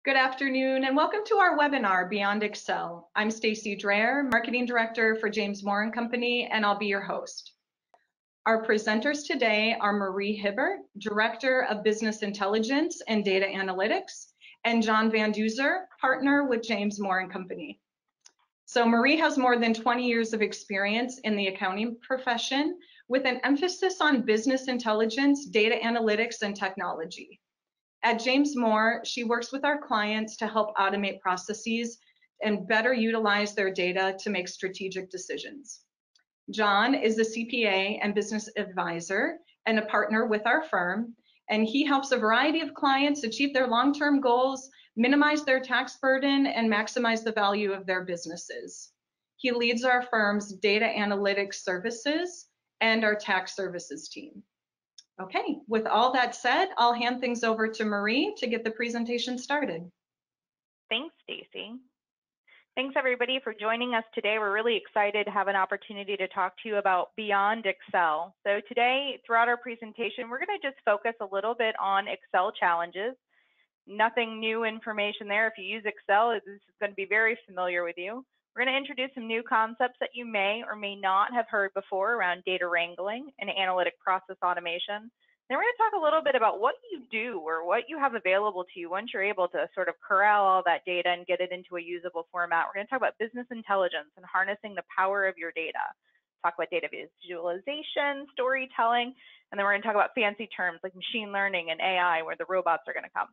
Good afternoon and welcome to our webinar, Beyond Excel. I'm Stacy Dreher, Marketing Director for James Moore & Company, and I'll be your host. Our presenters today are Marie Hibbert, Director of Business Intelligence and Data Analytics, and John Van Duzer, Partner with James Moore & Company. So Marie has more than 20 years of experience in the accounting profession with an emphasis on business intelligence, data analytics, and technology. At James Moore, she works with our clients to help automate processes and better utilize their data to make strategic decisions. John is a CPA and business advisor and a partner with our firm, and he helps a variety of clients achieve their long-term goals, minimize their tax burden, and maximize the value of their businesses. He leads our firm's data analytics services and our tax services team. Okay, with all that said, I'll hand things over to Marie to get the presentation started. Thanks, Stacy. Thanks everybody for joining us today. We're really excited to have an opportunity to talk to you about Beyond Excel. So today, throughout our presentation, we're going to just focus a little bit on Excel challenges. Nothing new information there. If you use Excel, this is going to be very familiar with you. We're going to introduce some new concepts that you may or may not have heard before around data wrangling and analytic process automation. Then we're going to talk a little bit about what you do or what you have available to you once you're able to sort of corral all that data and get it into a usable format. We're going to talk about business intelligence and harnessing the power of your data. Talk about data visualization, storytelling, and then we're going to talk about fancy terms like machine learning and AI, where the robots are going to come.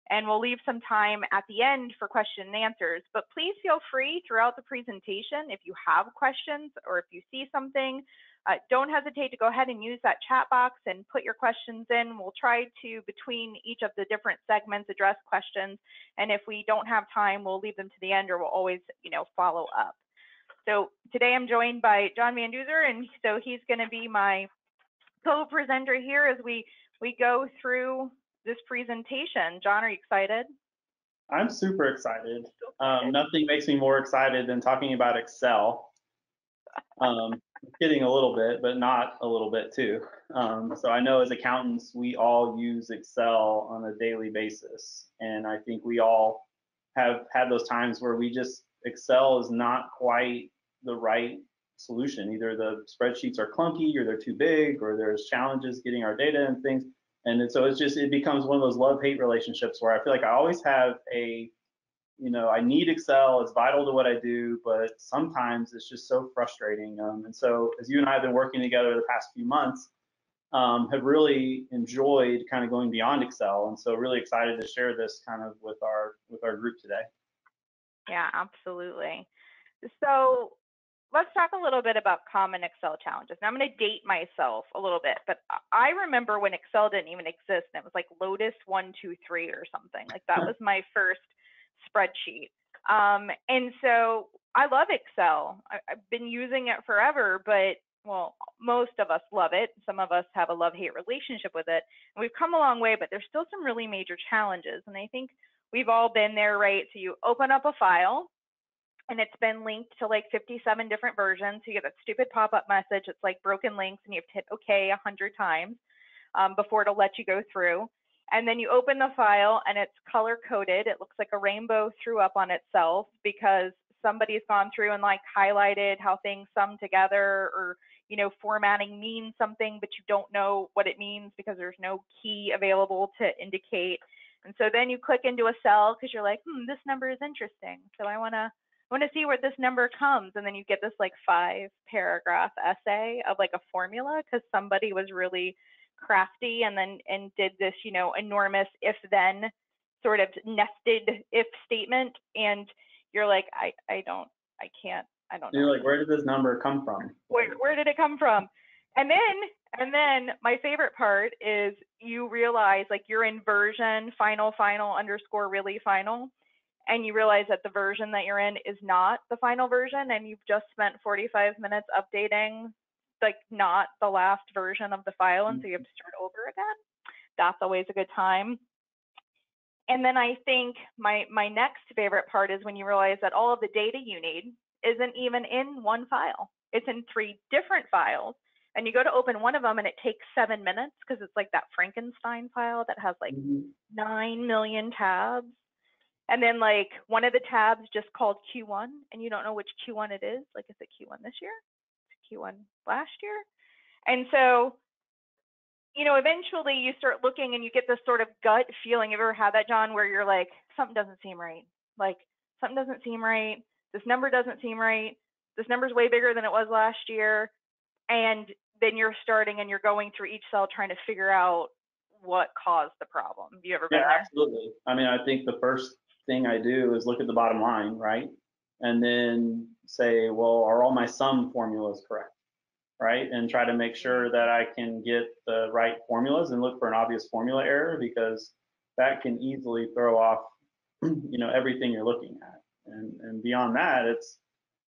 And we'll leave some time at the end for question and answers, but please feel free throughout the presentation if you have questions or if you see something, don't hesitate to go ahead and use that chat box and put your questions in. We'll try to, between each of the different segments, address questions, and if we don't have time, we'll leave them to the end or we'll always, follow up. So today I'm joined by John Van Duzer, and so he's going to be my co-presenter here as we go through this presentation. John, are you excited? I'm super excited. Nothing makes me more excited than talking about Excel. Kidding a little bit, but not a little bit too. So I know as accountants, we all use Excel on a daily basis. And I think we all have had those times where Excel is not quite the right solution. Either the spreadsheets are clunky or they're too big, or there's challenges getting our data and things. And so it becomes one of those love-hate relationships where I feel like I always have I need Excel, it's vital to what I do, but sometimes it's just so frustrating. And so as you and I have been working together the past few months, have really enjoyed kind of going beyond Excel. And so really excited to share this kind of with our group today. Yeah, absolutely. So let's talk a little bit about common Excel challenges. Now I'm going to date myself a little bit, but I remember when Excel didn't even exist, and it was like Lotus 123 or something. Like that was my first spreadsheet. And so I love Excel. I've been using it forever, but well, most of us love it. Some of us have a love-hate relationship with it. And we've come a long way, but there's still some really major challenges. And I think we've all been there, right? So you open up a file, and it's been linked to like 57 different versions. So you get that stupid pop-up message. It's like broken links, and you have to hit OK 100 times before it'll let you go through. And then you open the file, and it's color-coded. It looks like a rainbow threw up on itself because somebody's gone through and like highlighted how things sum together, or formatting means something, but you don't know what it means because there's no key available to indicate. And so then you click into a cell because you're like, this number is interesting. So I want to see where this number comes. And then you get this like 5-paragraph essay of like a formula because somebody was really crafty and did this, enormous if-then sort of nested if statement. And you're like, I don't know. You're like, where did this number come from? Where did it come from? And then my favorite part is you realize like you're in version final underscore really final. And you realize that the version that you're in is not the final version, and you've just spent 45 minutes updating, like not the last version of the file, and so you have to start over again. That's always a good time. And then I think my next favorite part is when you realize that all of the data you need isn't even in one file. It's in 3 different files, and you go to open one of them, and it takes 7 minutes because it's like that Frankenstein file that has like 9 million tabs. And then like one of the tabs just called Q1 and you don't know which Q1 it is. Like, is it Q1 this year? Is it Q1 last year? And so, you know, eventually you start looking and you get this sort of gut feeling. Have you ever had that, John, where you're like, something doesn't seem right? Like, something doesn't seem right. This number doesn't seem right. This number's way bigger than it was last year. And then you're starting and you're going through each cell trying to figure out what caused the problem. Have you ever been there? Absolutely. I mean, I think the first thing I do is look at the bottom line, right? And then say, well, are all my sum formulas correct? Right? And try to make sure that I can get the right formulas and look for an obvious formula error, because that can easily throw off, you know, everything you're looking at. And beyond that, it's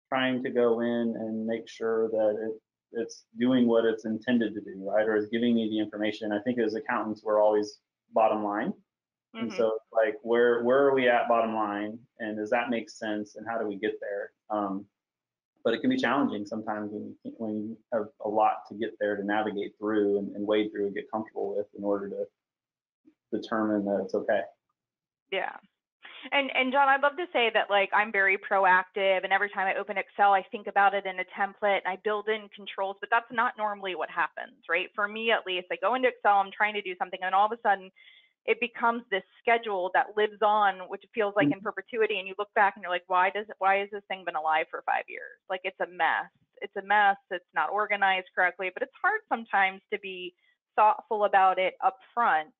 trying to go in and make sure that it's doing what it's intended to do, right? Or is giving me the information. I think as accountants, we're always bottom line. And so it's like, where are we at bottom line? And does that make sense? And how do we get there? But it can be challenging sometimes when you have a lot to get there to navigate through and wade through and get comfortable with in order to determine that it's okay. Yeah. And John, I'd love to say that like I'm very proactive, and every time I open Excel, I think about it in a template and I build in controls, but that's not normally what happens, right? For me, at least, I go into Excel, I'm trying to do something, and all of a sudden it becomes this schedule that lives on, which feels like in perpetuity. And you look back and you're like, why has this thing been alive for 5 years? Like, it's a mess. It's a mess. It's not organized correctly, but it's hard sometimes to be thoughtful about it up front.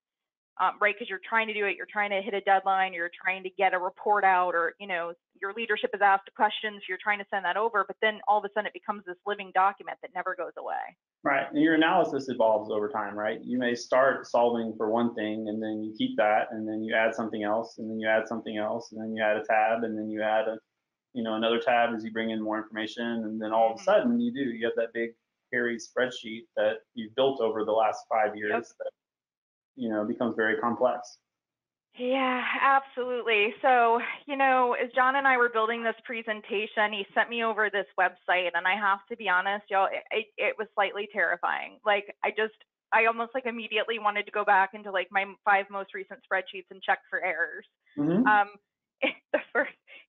Right? Because you're trying to do it, you're trying to hit a deadline, you're trying to get a report out, or, you know, your leadership has asked questions, you're trying to send that over, but then all of a sudden it becomes this living document that never goes away. Right. And your analysis evolves over time, right? You may start solving for one thing and then you keep that, and then you add something else, and then you add something else, and then you add a tab, and then you add another tab as you bring in more information, and then all of a sudden you have that big hairy spreadsheet that you've built over the last 5 years that becomes very complex. Yeah, absolutely. So, as John and I were building this presentation, he sent me over this website, and I have to be honest, y'all, it was slightly terrifying. Like, I almost like immediately wanted to go back into like my 5 most recent spreadsheets and check for errors.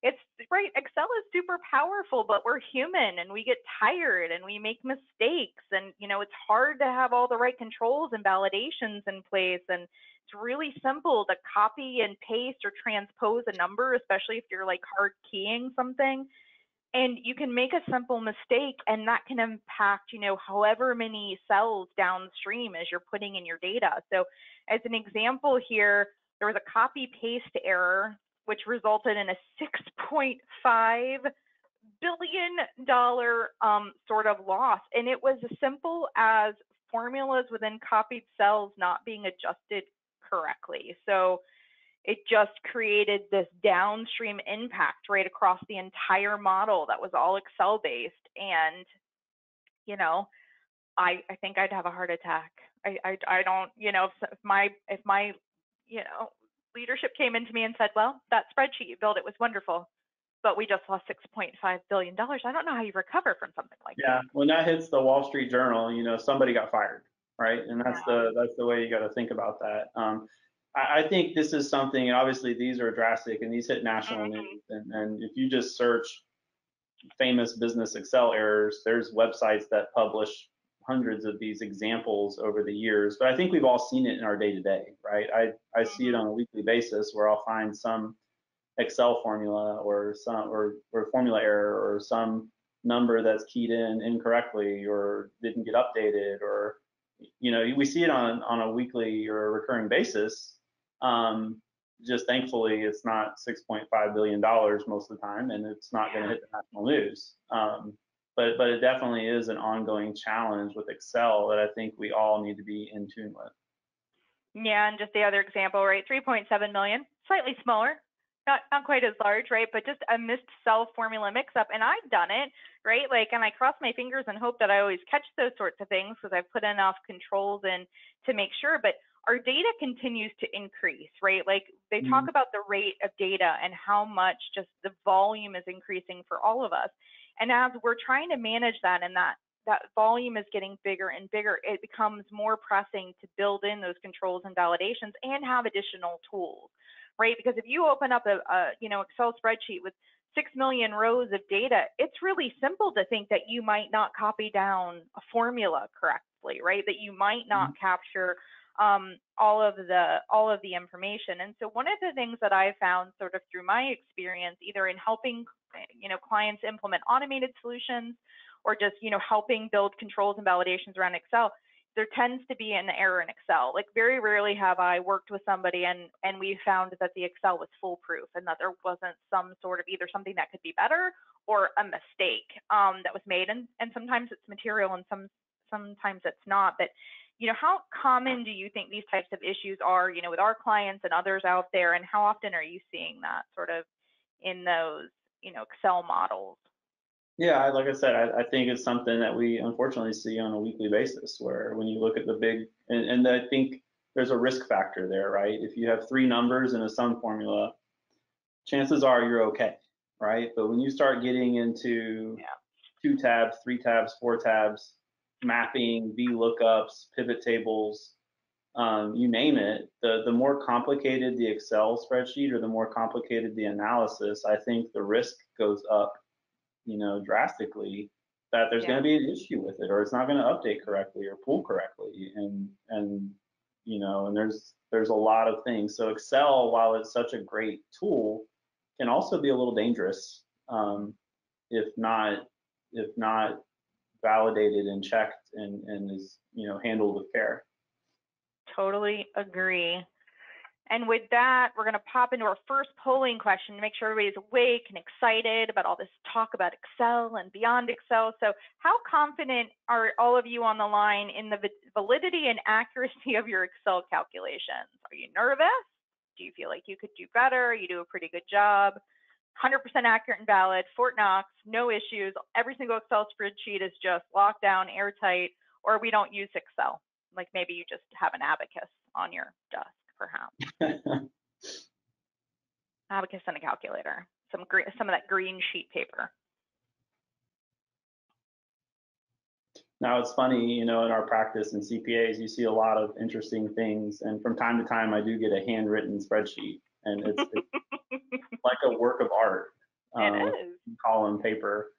It's right. Excel is super powerful, but we're human and we get tired and we make mistakes, and it's hard to have all the right controls and validations in place. And it's really simple to copy and paste or transpose a number, especially if you're like hard keying something. And you can make a simple mistake, and that can impact, however many cells downstream as you're putting in your data. So as an example here, there was a copy paste error, which resulted in a $6.5 billion sort of loss. And it was as simple as formulas within copied cells not being adjusted correctly. So it just created this downstream impact right across the entire model that was all Excel based. And, I think I'd have a heart attack. I don't, if my leadership came into me and said, well, that spreadsheet you built, it was wonderful, but we just lost $6.5 billion. I don't know how you recover from something like that. Yeah, when that hits the Wall Street Journal, somebody got fired, right? And that's the way you got to think about that. I think this is something, and obviously these are drastic and these hit national news. And if you just search famous business Excel errors, there's websites that publish hundreds of these examples over the years. But I think we've all seen it in our day-to-day, right? I see it on a weekly basis where I'll find some Excel formula or formula error or some number that's keyed in incorrectly or didn't get updated, or we see it on a weekly or a recurring basis. Just thankfully it's not $6.5 billion most of the time, and it's not going to hit the national news. But it definitely is an ongoing challenge with Excel that I think we all need to be in tune with. Yeah, and just the other example, right? 3.7 million, slightly smaller, not quite as large, right? But just a missed cell formula mix-up, and I've done it, right? Like, and I cross my fingers and hope that I always catch those sorts of things because I've put enough controls in to make sure. But our data continues to increase, right? Like, they talk about the rate of data and how much just the volume is increasing for all of us. And as we're trying to manage that, and that volume is getting bigger and bigger, it becomes more pressing to build in those controls and validations and have additional tools, right? Because if you open up a Excel spreadsheet with 6 million rows of data, it's really simple to think that you might not copy down a formula correctly, right? That you might not capture all of the information. And so one of the things that I found sort of through my experience, either in helping clients implement automated solutions or just helping build controls and validations around Excel, there tends to be an error in Excel. Like very rarely have I worked with somebody and we found that the Excel was foolproof and that there wasn't some sort of either something that could be better or a mistake that was made. And sometimes it's material and sometimes it's not. But how common do you think these types of issues are, with our clients and others out there, and how often are you seeing that sort of in those, Excel models? Yeah, like I said, I think it's something that we unfortunately see on a weekly basis, where when you look at the big, and I think there's a risk factor there, right? If you have 3 numbers in a sum formula, chances are you're okay, right? But when you start getting into 2 tabs, 3 tabs, 4 tabs, mapping, VLOOKUPs, pivot tables, you name it, the more complicated the Excel spreadsheet or the more complicated the analysis, I think the risk goes up, drastically, that there's going to be an issue with it, or it's not going to update correctly or pull correctly, and there's a lot of things. So Excel, while it's such a great tool, can also be a little dangerous if not validated and checked and is handled with care. Totally agree. And with that, we're going to pop into our first polling question to make sure everybody's awake and excited about all this talk about Excel and beyond Excel. So how confident are all of you on the line in the validity and accuracy of your Excel calculations? Are you nervous? Do you feel like you could do better? You do a pretty good job? 100% accurate and valid, Fort Knox, no issues. Every single Excel spreadsheet is just locked down, airtight, or we don't use Excel. Like maybe you just have an abacus on your desk, perhaps. Abacus and a calculator, some of that green sheet paper. Now it's funny, in our practice in CPAs, you see a lot of interesting things, and from time to time I do get a handwritten spreadsheet, and it's like a work of art. It is. Column paper.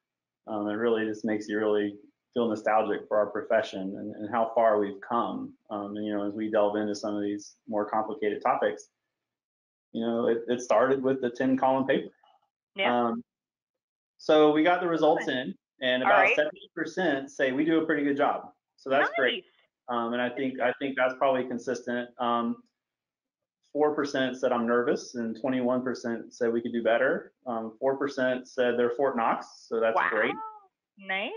It really just makes you really feel nostalgic for our profession and how far we've come. As we delve into some of these more complicated topics, it started with the 10-column paper. Yeah. So we got the results in, and about right. 70% say we do a pretty good job. So that's nice. great. And I think that's probably consistent. 4% said I'm nervous, and 21% said we could do better. 4% said they're Fort Knox, so that's great. Nice.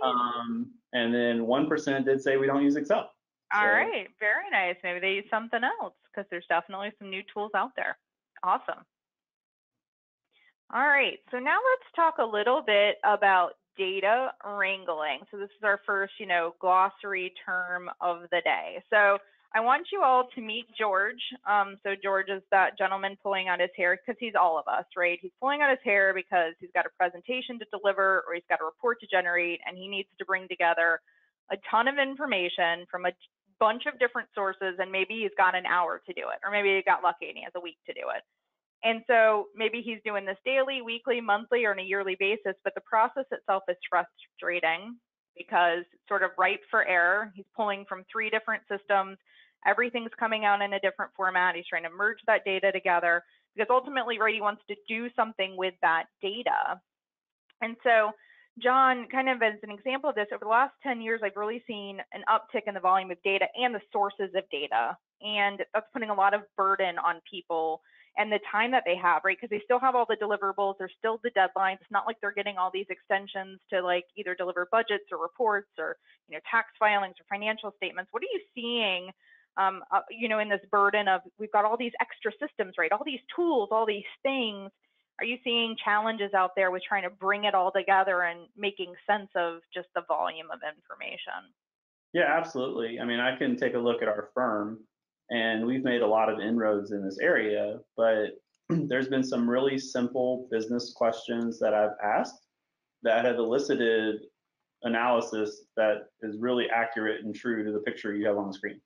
And then 1% did say we don't use Excel. All right, very nice. Maybe they use something else, because there's definitely some new tools out there. Awesome. All right, so now let's talk a little bit about data wrangling. So this is our first, glossary term of the day. So I want you all to meet George. So George is that gentleman pulling out his hair, because he's all of us, right? He's pulling out his hair because he's got a presentation to deliver, or he's got a report to generate, and he needs to bring together a ton of information from a bunch of different sources, and maybe he's got an hour to do it, or maybe he got lucky and he has a week to do it. And so maybe he's doing this daily, weekly, monthly, or on a yearly basis, but the process itself is frustrating because it's sort of ripe for error. He's pulling from 3 different systems. Everything's coming out in a different format. He's trying to merge that data together because ultimately, right, he wants to do something with that data. And so John, kind of as an example of this, over the last 10 years, I've really seen an uptick in the volume of data and the sources of data. And that's putting a lot of burden on people and the time that they have, right? Because they still have all the deliverables, there's still the deadlines. It's not like they're getting all these extensions to like either deliver budgets or reports or, tax filings or financial statements. What are you seeing, in this burden of, we've got all these extra systems, right? All these tools, all these things. Are you seeing challenges out there with trying to bring it all together and making sense of just the volume of information? Yeah, absolutely. I mean, I can take a look at our firm, and we've made a lot of inroads in this area, but there's been some really simple business questions that I've asked that have elicited analysis that is really accurate and true to the picture you have on the screen.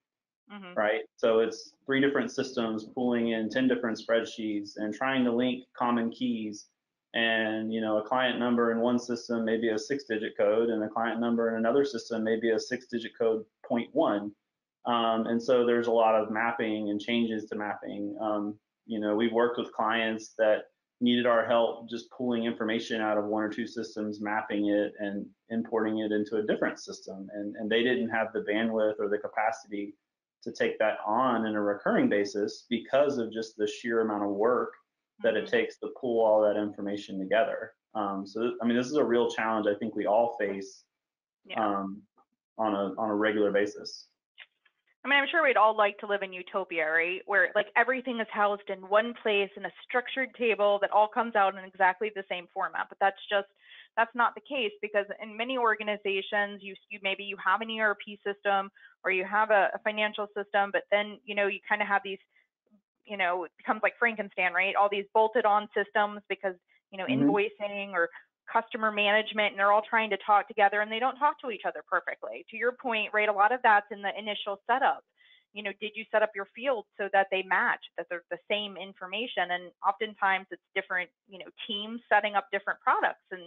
right? So it's 3 different systems pulling in 10 different spreadsheets and trying to link common keys. And a client number in one system may be a 6-digit code, and a client number in another system may be a 6-digit code .1. And so there's a lot of mapping and changes to mapping. We've worked with clients that needed our help just pulling information out of 1 or 2 systems, mapping it and importing it into a different system. And they didn't have the bandwidth or the capacity to take that on in a recurring basis because of just the sheer amount of work that it takes to pull all that information together. This is a real challenge I think we all face on a regular basis. I'm sure we'd all like to live in Utopia, right? Where like everything is housed in one place in a structured table that all comes out in exactly the same format. But that's not the case, because in many organizations, you maybe you have an ERP system or you have a financial system, but then you kind of have these, it becomes like Frankenstein, right? All these bolted on systems because invoicing or customer management, and they're all trying to talk together and they don't talk to each other perfectly. To your point, right, a lot of that's in the initial setup. Did you set up your fields so that they match, that they're the same information? And oftentimes it's different, teams setting up different products, and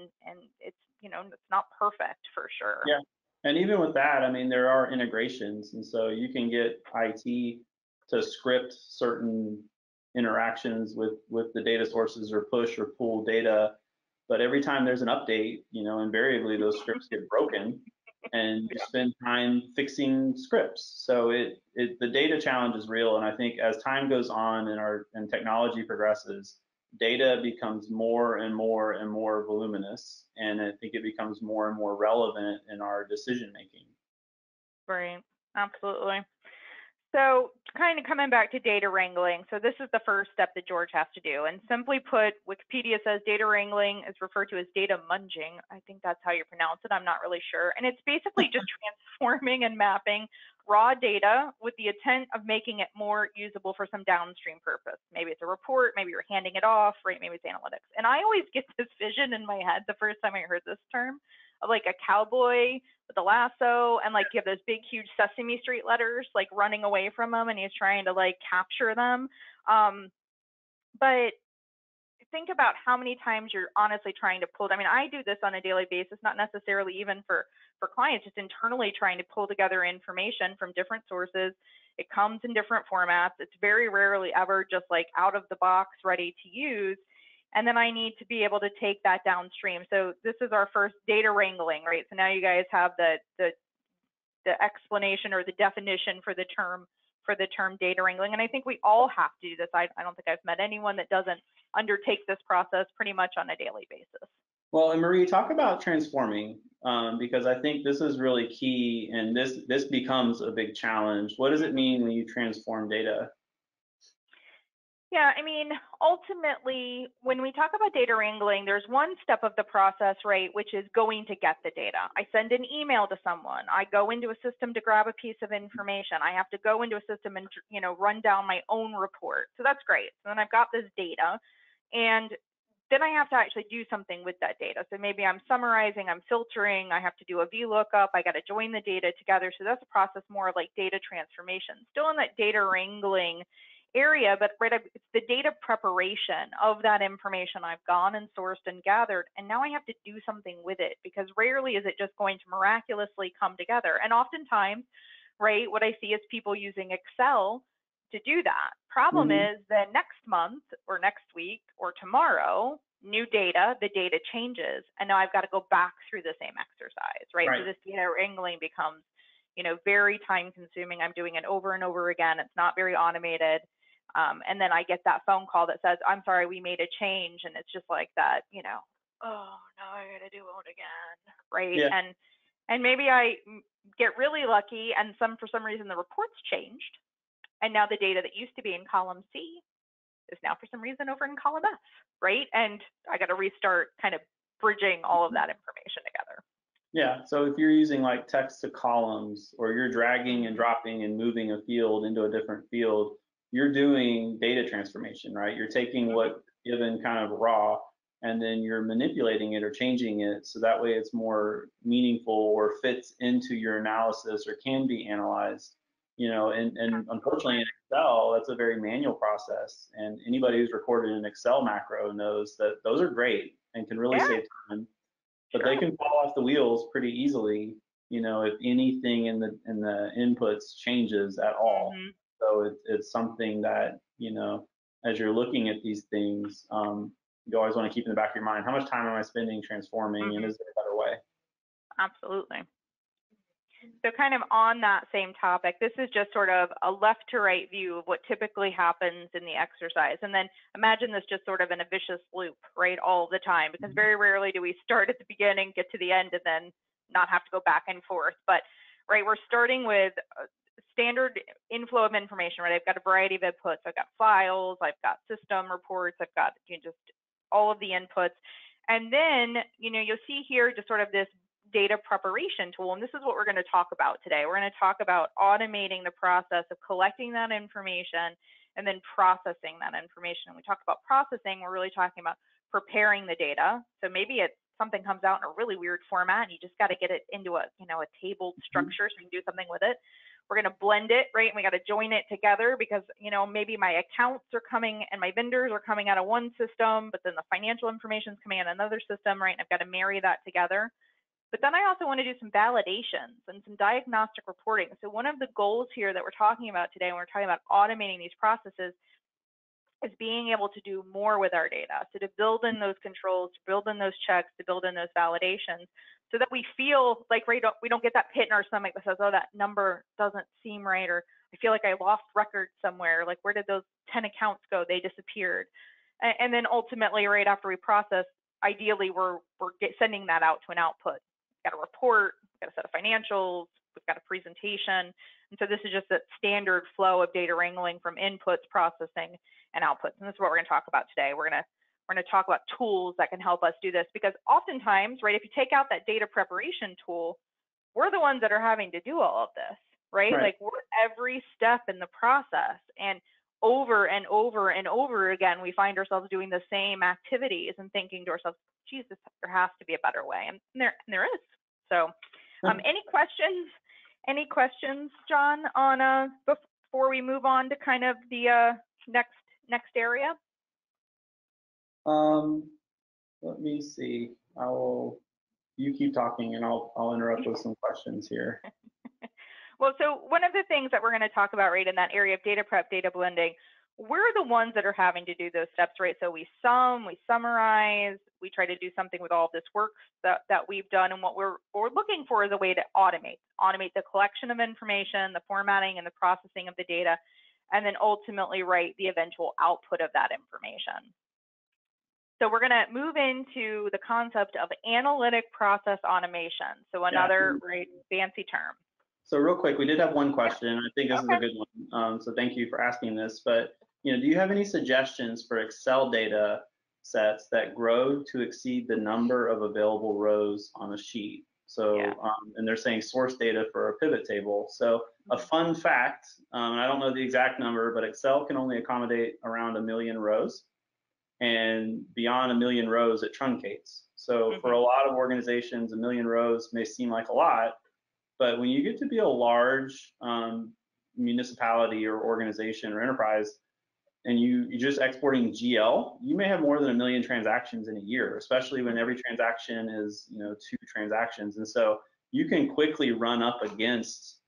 it's, it's not perfect for sure. Yeah. And even with that, there are integrations, and so you can get IT to script certain interactions with the data sources or push or pull data. But every time there's an update, invariably those scripts get broken, and you spend time fixing scripts. So the data challenge is real, and I think as time goes on and technology progresses, data becomes more and more and more voluminous, and I think it becomes more and more relevant in our decision making. Right, absolutely. So kind of coming back to data wrangling, so this is the first step that George has to do. And simply put, Wikipedia says data wrangling is referred to as data munging. I think that's how you pronounce it. I'm not really sure. And it's basically just transforming and mapping raw data with the intent of making it more usable for some downstream purpose. Maybe it's a report, maybe you're handing it off, right? Maybe it's analytics. And I always get this vision in my head the first time I heard this term of like a cowboy with a lasso, and like you have those big huge Sesame Street letters like running away from him, and he's trying to like capture them. But think about how many times you're honestly trying to pull. I do this on a daily basis, not necessarily even for clients, just internally trying to pull together information from different sources. It comes in different formats. It's very rarely ever just like out of the box ready to use. And then I need to be able to take that downstream. So this is our first data wrangling, right? So now you guys have the explanation or the definition for the term data wrangling. And I think we all have to do this. I don't think I've met anyone that doesn't undertake this process pretty much on a daily basis. Well, and Marie, talk about transforming, because I think this is really key, and this becomes a big challenge. What does it mean when you transform data? Yeah, ultimately, when we talk about data wrangling, there's one step of the process, right, which is going to get the data. I send an email to someone. I go into a system to grab a piece of information. I have to go into a system and, run down my own report. So that's great. So then I've got this data, and then I have to actually do something with that data. So maybe I'm summarizing, I'm filtering, I have to do a VLOOKUP, I got to join the data together. So that's a process more like data transformation. Still in that data wrangling area, but right, it's the data preparation of that information I've gone and sourced and gathered, and now I have to do something with it, because rarely is it just going to miraculously come together. And oftentimes, right, what I see is people using Excel to do that. Problem is that next month or next week or tomorrow, new data, the data changes, and now I've got to go back through the same exercise, right? So this data wrangling becomes, very time consuming. I'm doing it over and over again. It's not very automated. And then I get that phone call that says, I'm sorry, we made a change. And it's just like that, oh, now I got to do it again, right? Yeah. And maybe I get really lucky, and for some reason the report's changed. And now the data that used to be in column C is now for some reason over in column F, right? And I got to restart kind of bridging all of that information together. Yeah, so if you're using like text to columns, or you're dragging and dropping and moving a field into a different field, you're doing data transformation, right? You're taking what's given kind of raw, and then you're manipulating it or changing it so that way it's more meaningful or fits into your analysis or can be analyzed. and unfortunately in Excel, that's a very manual process. And anybody who's recorded an Excel macro knows that those are great and can really Yeah, save time, but they can fall off the wheels pretty easily, if anything in the inputs changes at all. hmm So it's something that, as you're looking at these things, you always want to keep in the back of your mind, how much time am I spending transforming, and hmm is there a better way? absolutely. So kind of on that same topic, this is just sort of a left to right view of what typically happens in the exercise. And then imagine this just sort of in a vicious loop, right, all the time, because very rarely do we start at the beginning, get to the end, and then not have to go back and forth. But, right, we're starting with standard inflow of information, right? I've got a variety of inputs. I've got files, I've got system reports, I've got just all of the inputs. And then, you'll see here just sort of this data preparation tool, and this is what we're going to talk about today. We're going to talk about automating the process of collecting that information and then processing that information. When we talk about processing, we're really talking about preparing the data. So maybe something comes out in a really weird format and you just got to get it into a tabled structure so you can do something with it. We're going to blend it, right? And we got to join it together because, maybe my accounts are coming and my vendors are coming out of one system, but then the financial information is coming out of another system, right? And I've got to marry that together. But then I also want to do some validations and some diagnostic reporting. So one of the goals here that we're talking about today when we're talking about automating these processes is being able to do more with our data. So to build in those controls, to build in those checks, to build in those validations so that we feel like we don't get that pit in our stomach that says, oh, that number doesn't seem right, or I feel like I lost records somewhere. Like, where did those 10 accounts go? They disappeared. And then ultimately, right after we process, ideally, we're sending that out to an output. Got a report, got a set of financials, we've got a presentation. And so this is just that standard flow of data wrangling from inputs, processing, and outputs. And this is what we're going to talk about today. We're going to talk about tools that can help us do this, because oftentimes, right, if you take out that data preparation tool, we're the ones that are having to do all of this, right? Like, we're every step in the process, and over and over and over again, we find ourselves doing the same activities and thinking to ourselves, geez, there has to be a better way. And there is. So any questions? Any questions, John, on before we move on to kind of the next area? Let me see. You keep talking and I'll interrupt with some questions here. Well, so one of the things that we're going to talk about, right, in that area of data prep, data blending, we're the ones that are having to do those steps, right? So we summarize, we try to do something with all of this work that we've done, and what we're looking for is a way to automate the collection of information, the formatting and the processing of the data, and then ultimately write the eventual output of that information. So we're going to move into the concept of analytic process automation. So another right fancy term. So real quick, we did have one question. I think this is a good one. So thank you for asking this. But do you have any suggestions for Excel data sets that grow to exceed the number of available rows on a sheet? So and they're saying source data for a pivot table. So a fun fact, and I don't know the exact number, but Excel can only accommodate around 1 million rows. And beyond 1 million rows, it truncates. So for a lot of organizations, 1 million rows may seem like a lot, but when you get to be a large municipality or organization or enterprise, and you're just exporting GL, you may have more than 1 million transactions in a year, especially when every transaction is 2 transactions. And so you can quickly run up against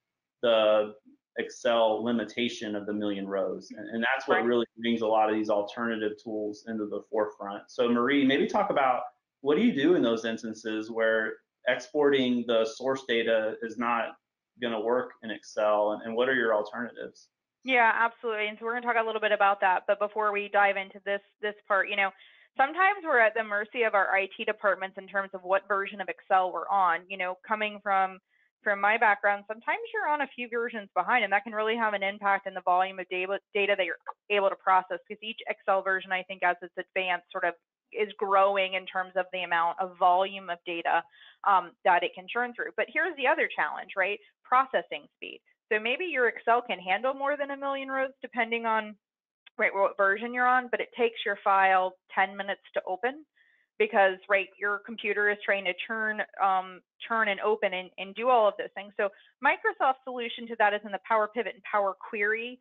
the Excel limitation of the 1 million rows. And that's what really brings a lot of these alternative tools into the forefront. So Marie, maybe talk about what do you do in those instances where exporting the source data is not going to work in Excel, and what are your alternatives? Yeah, absolutely. And so we're going to talk a little bit about that. But before we dive into this part, sometimes we're at the mercy of our IT departments in terms of what version of Excel we're on. Coming from my background, sometimes you're on a few versions behind, and that can really have an impact in the volume of data that you're able to process, because each Excel version, I think, as it's advanced, sort of is growing in terms of the amount of volume of data that it can churn through. But here's the other challenge, right? Processing speed. So maybe your Excel can handle more than 1 million rows depending on what version you're on, but it takes your file 10 minutes to open because, right, your computer is trying to churn and open and do all of those things. So Microsoft's solution to that is in the Power Pivot and Power Query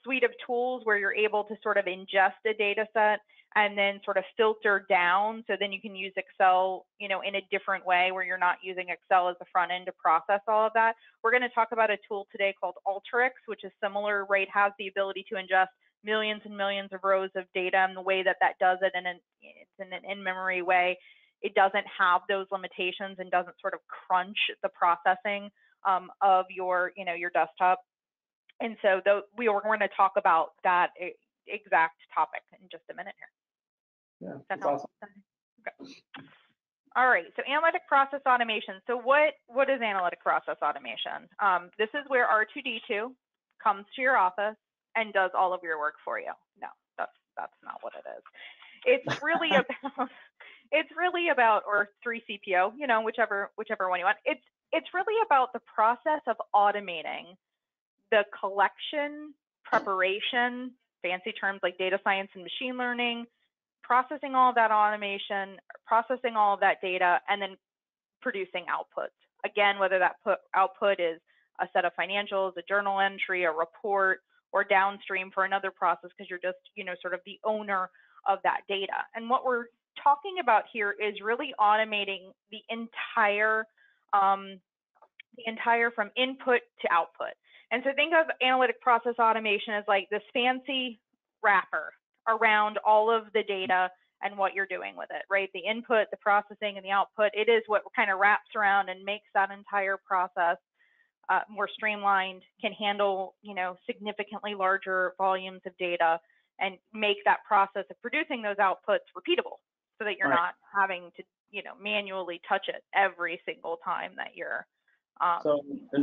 suite of tools, where you're able to sort of ingest a data set and then sort of filter down. So then you can use Excel, in a different way, where you're not using Excel as the front end to process all of that. We're going to talk about a tool today called Alteryx, which is similar, right? Has the ability to ingest millions and millions of rows of data, and the way that does it, and it's in an in-memory way. It doesn't have those limitations and doesn't sort of crunch the processing of your, your desktop. And so we're going to talk about that exact topic in just a minute here. Yeah, that's awesome. Okay. All right, so analytic process automation. So what is analytic process automation? This is where R2D2 comes to your office and does all of your work for you. No, that's not what it is. It's really about, or 3CPO, whichever one you want. It's really about the process of automating the collection, preparation, fancy terms like data science and machine learning, processing all of that automation, processing all of that data, and then producing outputs. Again, whether that output is a set of financials, a journal entry, a report, or downstream for another process, because you're just, sort of the owner of that data. And what we're talking about here is really automating the entire from input to output. And so think of analytic process automation as like this fancy wrapper around all of the data and what you're doing with it, right? The input, the processing, and the output, it is what kind of wraps around and makes that entire process more streamlined, can handle, significantly larger volumes of data, and make that process of producing those outputs repeatable, so that you're not having to, manually touch it every single time that you're so in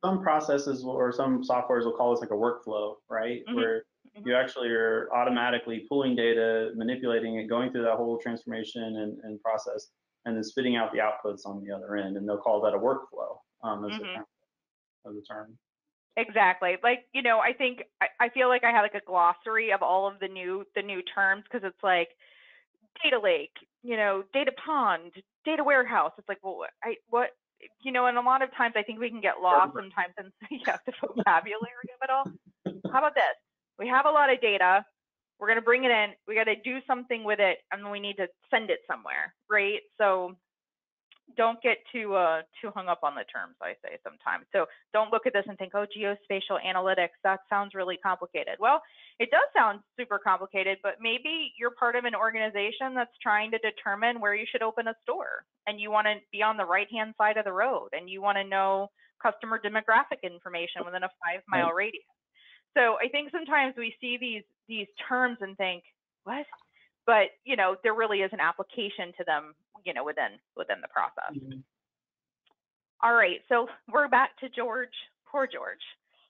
some processes or some softwares will call this like a workflow, right? Mm-hmm. Where you actually are automatically pulling data, manipulating it, going through that whole transformation and process, and then spitting out the outputs on the other end. And they'll call that a workflow as a term. Exactly. Like, I feel like I have like a glossary of all of the new terms, because it's like data lake, data pond, data warehouse. It's like, well, what? And a lot of times I think we can get lost sometimes in the vocabulary of it all. How about this? We have a lot of data. We're going to bring it in. We got to do something with it, and we need to send it somewhere, right? So don't get too hung up on the terms, I say sometimes. So don't look at this and think, oh, geospatial analytics, that sounds really complicated. Well, it does sound super complicated, but maybe you're part of an organization that's trying to determine where you should open a store, and you want to be on the right-hand side of the road, and you want to know customer demographic information within a 5-mile radius. So I think sometimes we see these terms and think, what? But there really is an application to them, within the process. Mm-hmm. All right, so we're back to George. Poor George.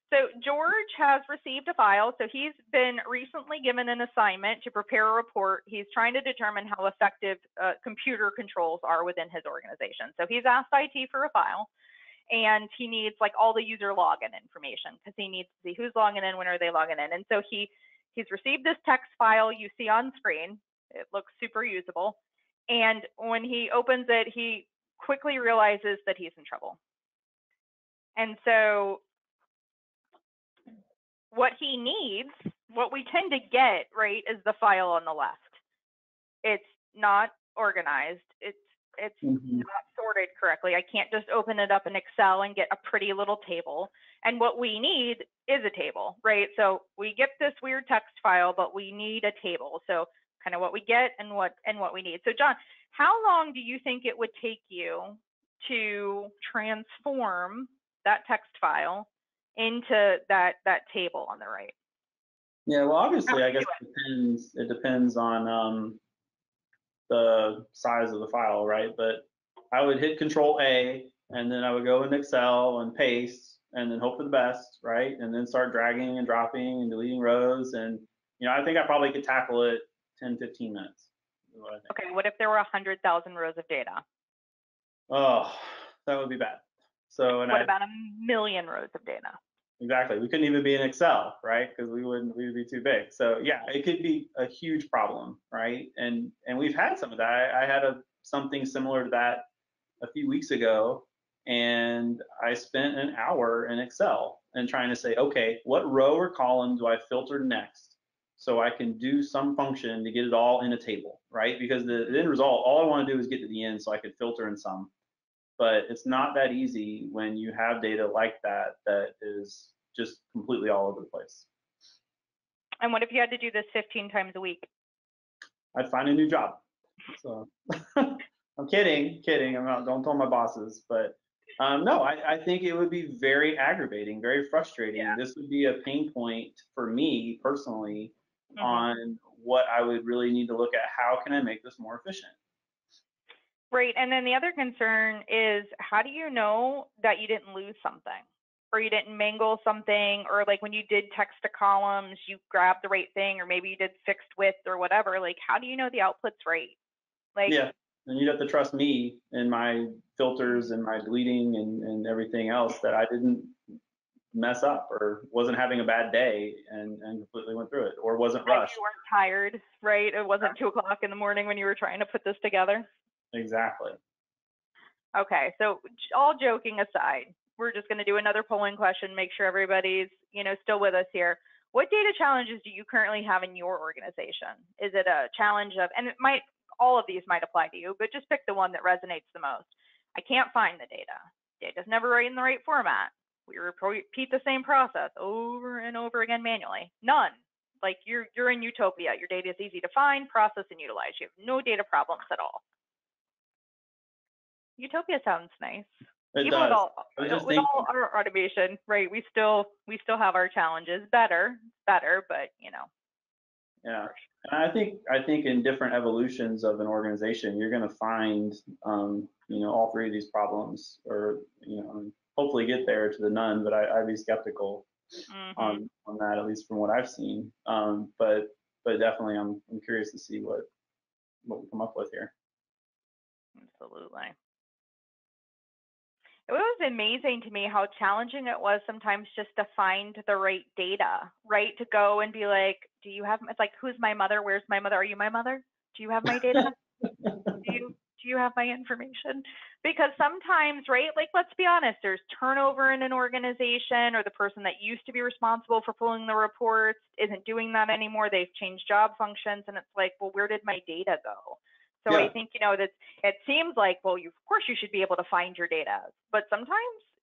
So George has received a file. So he's been recently given an assignment to prepare a report. He's trying to determine how effective computer controls are within his organization. So he's asked IT for a file, and he needs like all the user login information, because he needs to see who's logging in, when are they logging in. And so he's received this text file you see on screen. It looks super usable. And when he opens it, he quickly realizes that he's in trouble. And so what he needs, what we tend to get, right, is the file on the left. It's not organized. It's not sorted correctly. I can't just open it up in Excel and get a pretty little table. And what we need is a table, right? So we get this weird text file, but we need a table. So kind of what we get and what we need. So John, how long do you think it would take you to transform that text file into that table on the right? Yeah, well, obviously, I guess it depends on the size of the file, right? But I would hit Control A, and then I would go in Excel and paste, and then hope for the best, right? And then start dragging and dropping and deleting rows. And I think I probably could tackle it 10, 15 minutes. Okay, what if there were 100,000 rows of data? Oh, that would be bad. So, what about 1 million rows of data? Exactly. We couldn't even be in Excel, right? Because we would be too big. So yeah, it could be a huge problem, right? And we've had some of that. I had something similar to that a few weeks ago, and I spent an hour in Excel and trying to say, okay, what row or column do I filter next, so I can do some function to get it all in a table, right? Because the end result, all I want to do is get to the end so I could filter in some. But it's not that easy when you have data like that that is just completely all over the place. And what if you had to do this 15 times a week? I'd find a new job. So I'm kidding. I'm not, don't tell my bosses, but no, I think it would be very aggravating, very frustrating. Yeah. This would be a pain point for me personally Mhm. on what I would really need to look at. How can I make this more efficient? Right. And then the other concern is, how do you know that you didn't lose something, or you didn't mangle something, or like when you did text to columns, you grabbed the right thing, or maybe you did fixed width or whatever. Like, how do you know the output's right? Like, Yeah, and you'd have to trust me and my filters and my deleting and everything else that I didn't mess up or wasn't having a bad day and completely went through it or wasn't that rushed. you weren't tired, right? It wasn't 2 o'clock in the morning when you were trying to put this together. Exactly. Okay, so all joking aside, we're just going to do another polling question, make sure everybody's, still with us here. What data challenges do you currently have in your organization? Is it a challenge of, and all of these might apply to you, but just pick the one that resonates the most. I can't find the data. Data's never right in the right format. We repeat the same process over and over again manually. None. Like you're in Utopia. Your data is easy to find, process, and utilize. You have no data problems at all. Utopia sounds nice. It Even does. with all our automation, right? We still have our challenges. Better, but Yeah, and I think in different evolutions of an organization, you're going to find all three of these problems, or hopefully get there to the none. But I'd be skeptical on that, at least from what I've seen. But definitely, I'm curious to see what we come up with here. Absolutely. It was amazing to me how challenging it was sometimes just to find the right data, right? To go and be like, do you have, it's like, who's my mother? Where's my mother? Are you my mother? Do you have my data? do you have my information? Because sometimes, right, like, let's be honest, there's turnover in an organization, or the person that used to be responsible for pulling the reports isn't doing that anymore. They've changed job functions, and it's like, well, where did my data go? So yeah. I think, that it seems like, well, of course you should be able to find your data, but sometimes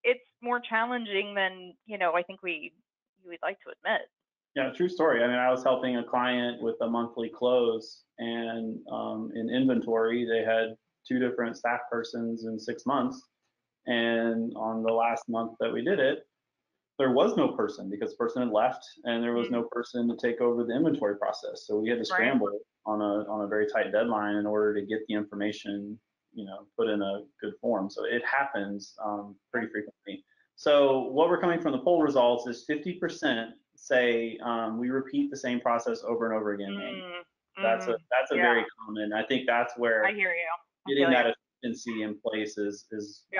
it's more challenging than, I think we'd like to admit. Yeah, true story. I mean, I was helping a client with a monthly close, and in inventory, they had 2 different staff persons in 6 months. And on the last month that we did it, there was no person because the person had left, and there was no person to take over the inventory process. So we had to scramble on a very tight deadline in order to get the information, put in a good form. So it happens pretty frequently. So what we're coming from the poll results is 50% say we repeat the same process over and over again. That's a very common. I think that's where I hear you. Getting that efficiency in place is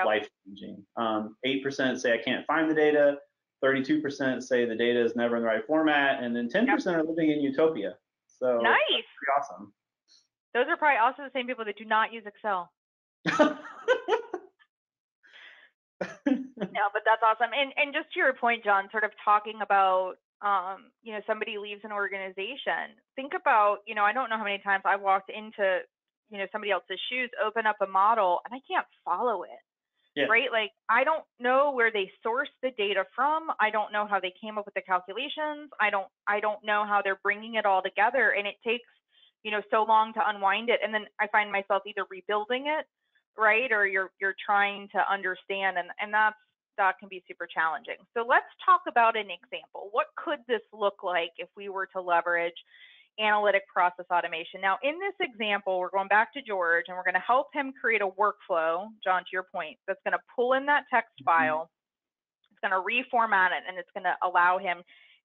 life changing. 8% say I can't find the data. 32% say the data is never in the right format, and then 10% are living in Utopia. So nice. That's pretty awesome. Those are probably also the same people that do not use Excel. No, but that's awesome. And just to your point, John, sort of talking about, somebody leaves an organization. Think about, I don't know how many times I've walked into, somebody else's shoes, open up a model, and I can't follow it. Yeah. Right? Like, I don't know where they sourced the data from. I don't know how they came up with the calculations. I don't know how they're bringing it all together. And it takes, so long to unwind it. And then I find myself either rebuilding it, right? Or you're trying to understand, and that can be super challenging. So let's talk about an example. What could this look like if we were to leverage analytic process automation? Now, in this example, we're going back to George, and we're going to help him create a workflow, John, to your point, that's going to pull in that text file. It's going to reformat it, and it's going to allow him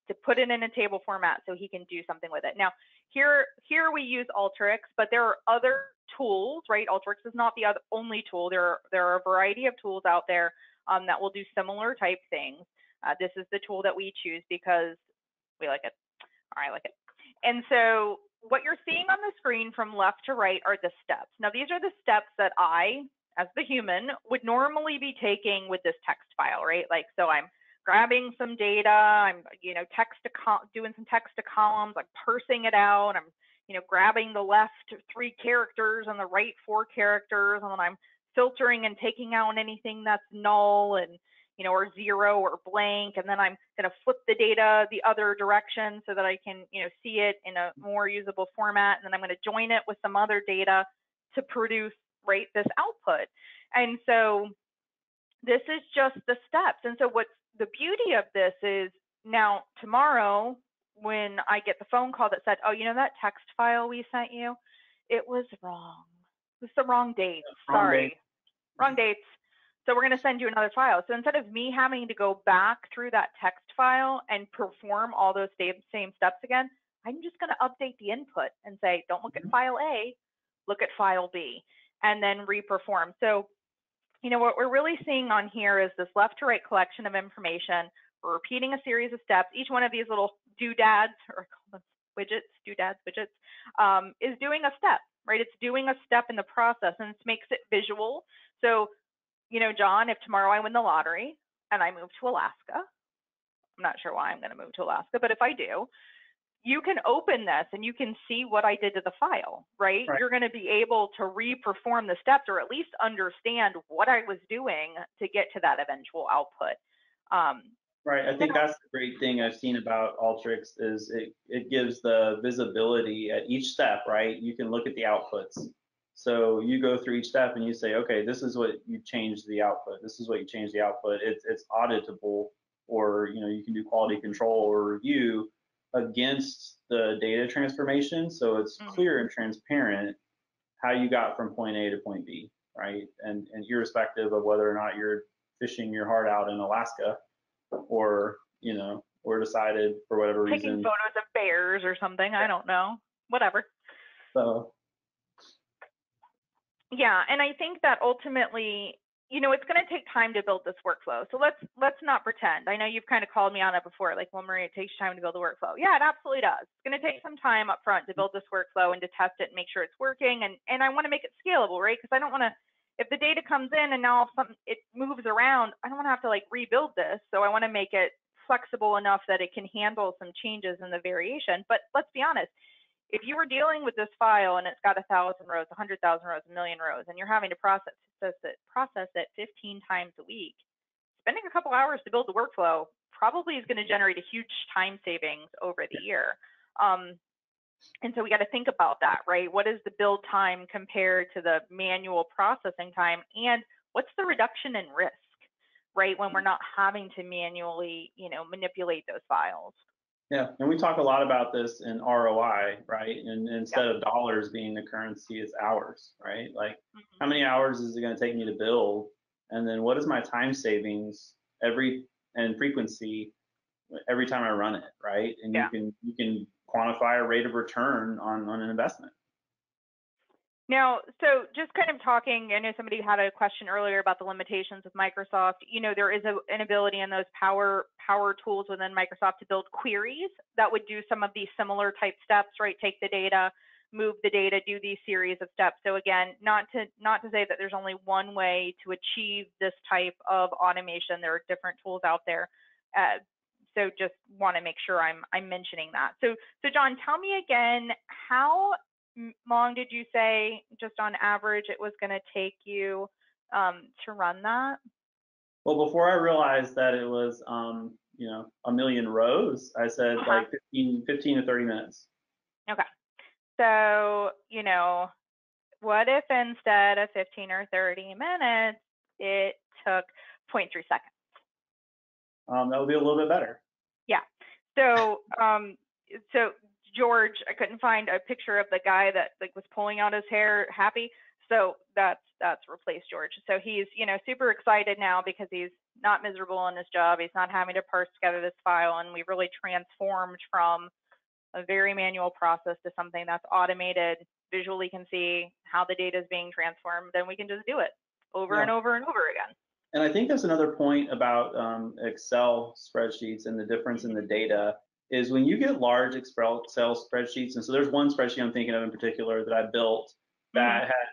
to put it in a table format so he can do something with it. Now, here we use Alteryx, but there are other tools, right? Alteryx is not the only tool. There are a variety of tools out there that will do similar type things. This is the tool that we choose because we like it, or I like it. And so what you're seeing on the screen from left to right are the steps. Now, these are the steps that I, as the human, would normally be taking with this text file, right? Like, so I'm grabbing some data, I'm, doing some text to columns, I'm parsing it out, I'm, grabbing the left 3 characters and the right 4 characters, and then I'm filtering and taking out anything that's null and, or 0 or blank, and then I'm going to flip the data the other direction so that I can, see it in a more usable format, and then I'm going to join it with some other data to produce, right, this output. And so this is just the steps. And so what's the beauty of this is now tomorrow when I get the phone call that said, oh, that text file we sent you, it was wrong. It was the wrong dates. Sorry. Wrong dates. So we're going to send you another file. So instead of me having to go back through that text file and perform all those same steps again, I'm just going to update the input and say, don't look at file A, look at file B, and then reperform. So, what we're really seeing on here is this left to right collection of information. We're repeating a series of steps. Each one of these little doodads, or call them widgets, doodads, widgets, is doing a step, right? It's doing a step in the process, and it makes it visual. So, John, if tomorrow I win the lottery and I move to Alaska, I'm not sure why I'm going to move to Alaska, but if I do, you can open this and you can see what I did to the file, right? You're going to be able to reperform the steps, or at least understand what I was doing to get to that eventual output. Right. I think that's the great thing I've seen about Alteryx is it gives the visibility at each step, right? You can look at the outputs. So you go through each step and you say, okay, this is what you changed the output. This is what you changed the output. It's auditable, or you can do quality control or review against the data transformation. So it's clear and transparent how you got from point A to point B, right? And irrespective of whether or not you're fishing your heart out in Alaska, or or decided for whatever reason taking photos of bears or something. I don't know, whatever. So yeah, and I think that ultimately, it's going to take time to build this workflow. So let's not pretend. I know you've kind of called me on it before, like, well, Maria, it takes time to build a workflow. Yeah, it absolutely does. It's going to take some time up front to build this workflow and to test it and make sure it's working. And I want to make it scalable, right? Because I don't want to, if the data comes in and now it moves around, I don't want to have to like rebuild this. So I want to make it flexible enough that it can handle some changes in the variation. But let's be honest, if you were dealing with this file and it's got 1,000 rows, 100,000 rows, a million rows, and you're having to process it 15 times a week, spending a couple hours to build the workflow probably is going to generate a huge time savings over the year. And so we got to think about that, right? What is the build time compared to the manual processing time? And what's the reduction in risk, right? When we're not having to manually, manipulate those files. Yeah, and we talk a lot about this in ROI, right? And instead of dollars being the currency, it's hours, right? Like, how many hours is it going to take me to build? And then what is my time savings and frequency every time I run it, right? And you can quantify a rate of return on an investment. Now, so just kind of talking, I know somebody had a question earlier about the limitations of Microsoft. There is an ability in those power tools within Microsoft to build queries that would do some of these similar type steps, right? Take the data, move the data, do these series of steps. So again, not to say that there's only one way to achieve this type of automation. There are different tools out there. So just want to make sure I'm mentioning that. So John, tell me again, how long did you say, just on average, it was going to take you to run that? Well, before I realized that it was, a million rows, I said like 15 to 30 minutes. Okay. So, what if instead of 15 or 30 minutes, it took 0.3 seconds? That would be a little bit better. Yeah. So, George, I couldn't find a picture of the guy that was pulling out his hair happy. So that's replaced George. So he's, super excited now because he's not miserable in his job. He's not having to parse together this file. And we really transformed from a very manual process to something that's automated, visually can see how the data is being transformed. Then we can just do it over and over and over again. And I think that's another point about Excel spreadsheets and the difference in the data is when you get large Excel spreadsheets. And so there's one spreadsheet I'm thinking of in particular that I built that had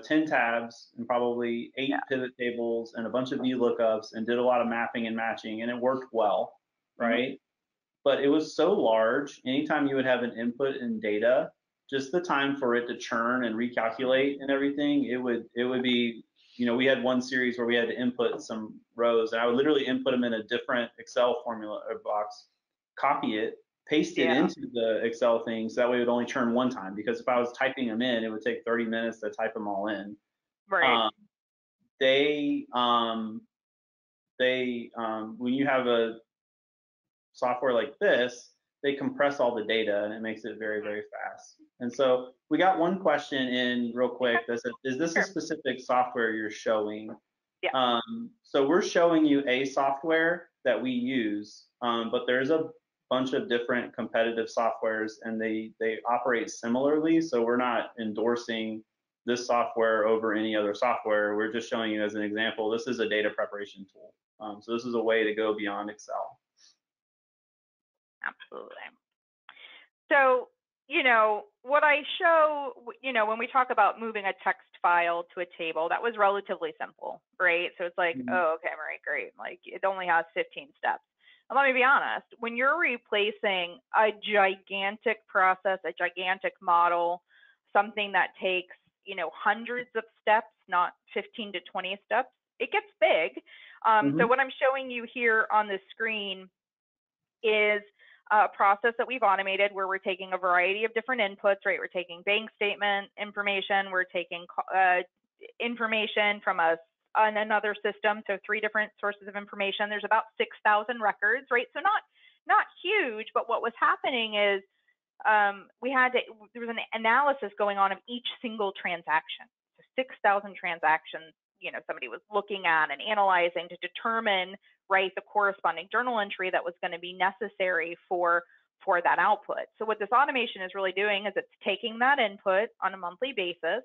10 tabs and probably 8 pivot tables and a bunch of VLOOKUPs and did a lot of mapping and matching, and it worked well, right? But it was so large, anytime you would have an input in data, just the time for it to churn and recalculate and everything, it would be, we had one series where we had to input some rows, and I would literally input them in a different Excel formula or box, copy it, paste it into the Excel thing, so that way it would only churn one time, because if I was typing them in, it would take 30 minutes to type them all in. Right. When you have a software like this, they compress all the data and it makes it very, very fast. And so we got one question in real quick that said, is this a specific software you're showing? Yeah. So we're showing you a software that we use, but there's a bunch of different competitive softwares and they operate similarly. So we're not endorsing this software over any other software. We're just showing you as an example, this is a data preparation tool. So this is a way to go beyond Excel. Absolutely. So, what I show, when we talk about moving a text file to a table, that was relatively simple, right? So it's like, oh, okay, Marie, great. Like it only has 15 steps. And let me be honest, when you're replacing a gigantic process, a gigantic model, something that takes, hundreds of steps, not 15 to 20 steps, it gets big. So what I'm showing you here on the screen is a process that we've automated where we're taking a variety of different inputs, right? We're taking bank statement information, we're taking information from another system, so 3 different sources of information. There's about 6,000 records, right? So not huge, but what was happening is there was an analysis going on of each single transaction. So 6,000 transactions, somebody was looking at and analyzing to determine, right, the corresponding journal entry that was going to be necessary for that output. So what this automation is really doing is it's taking that input on a monthly basis.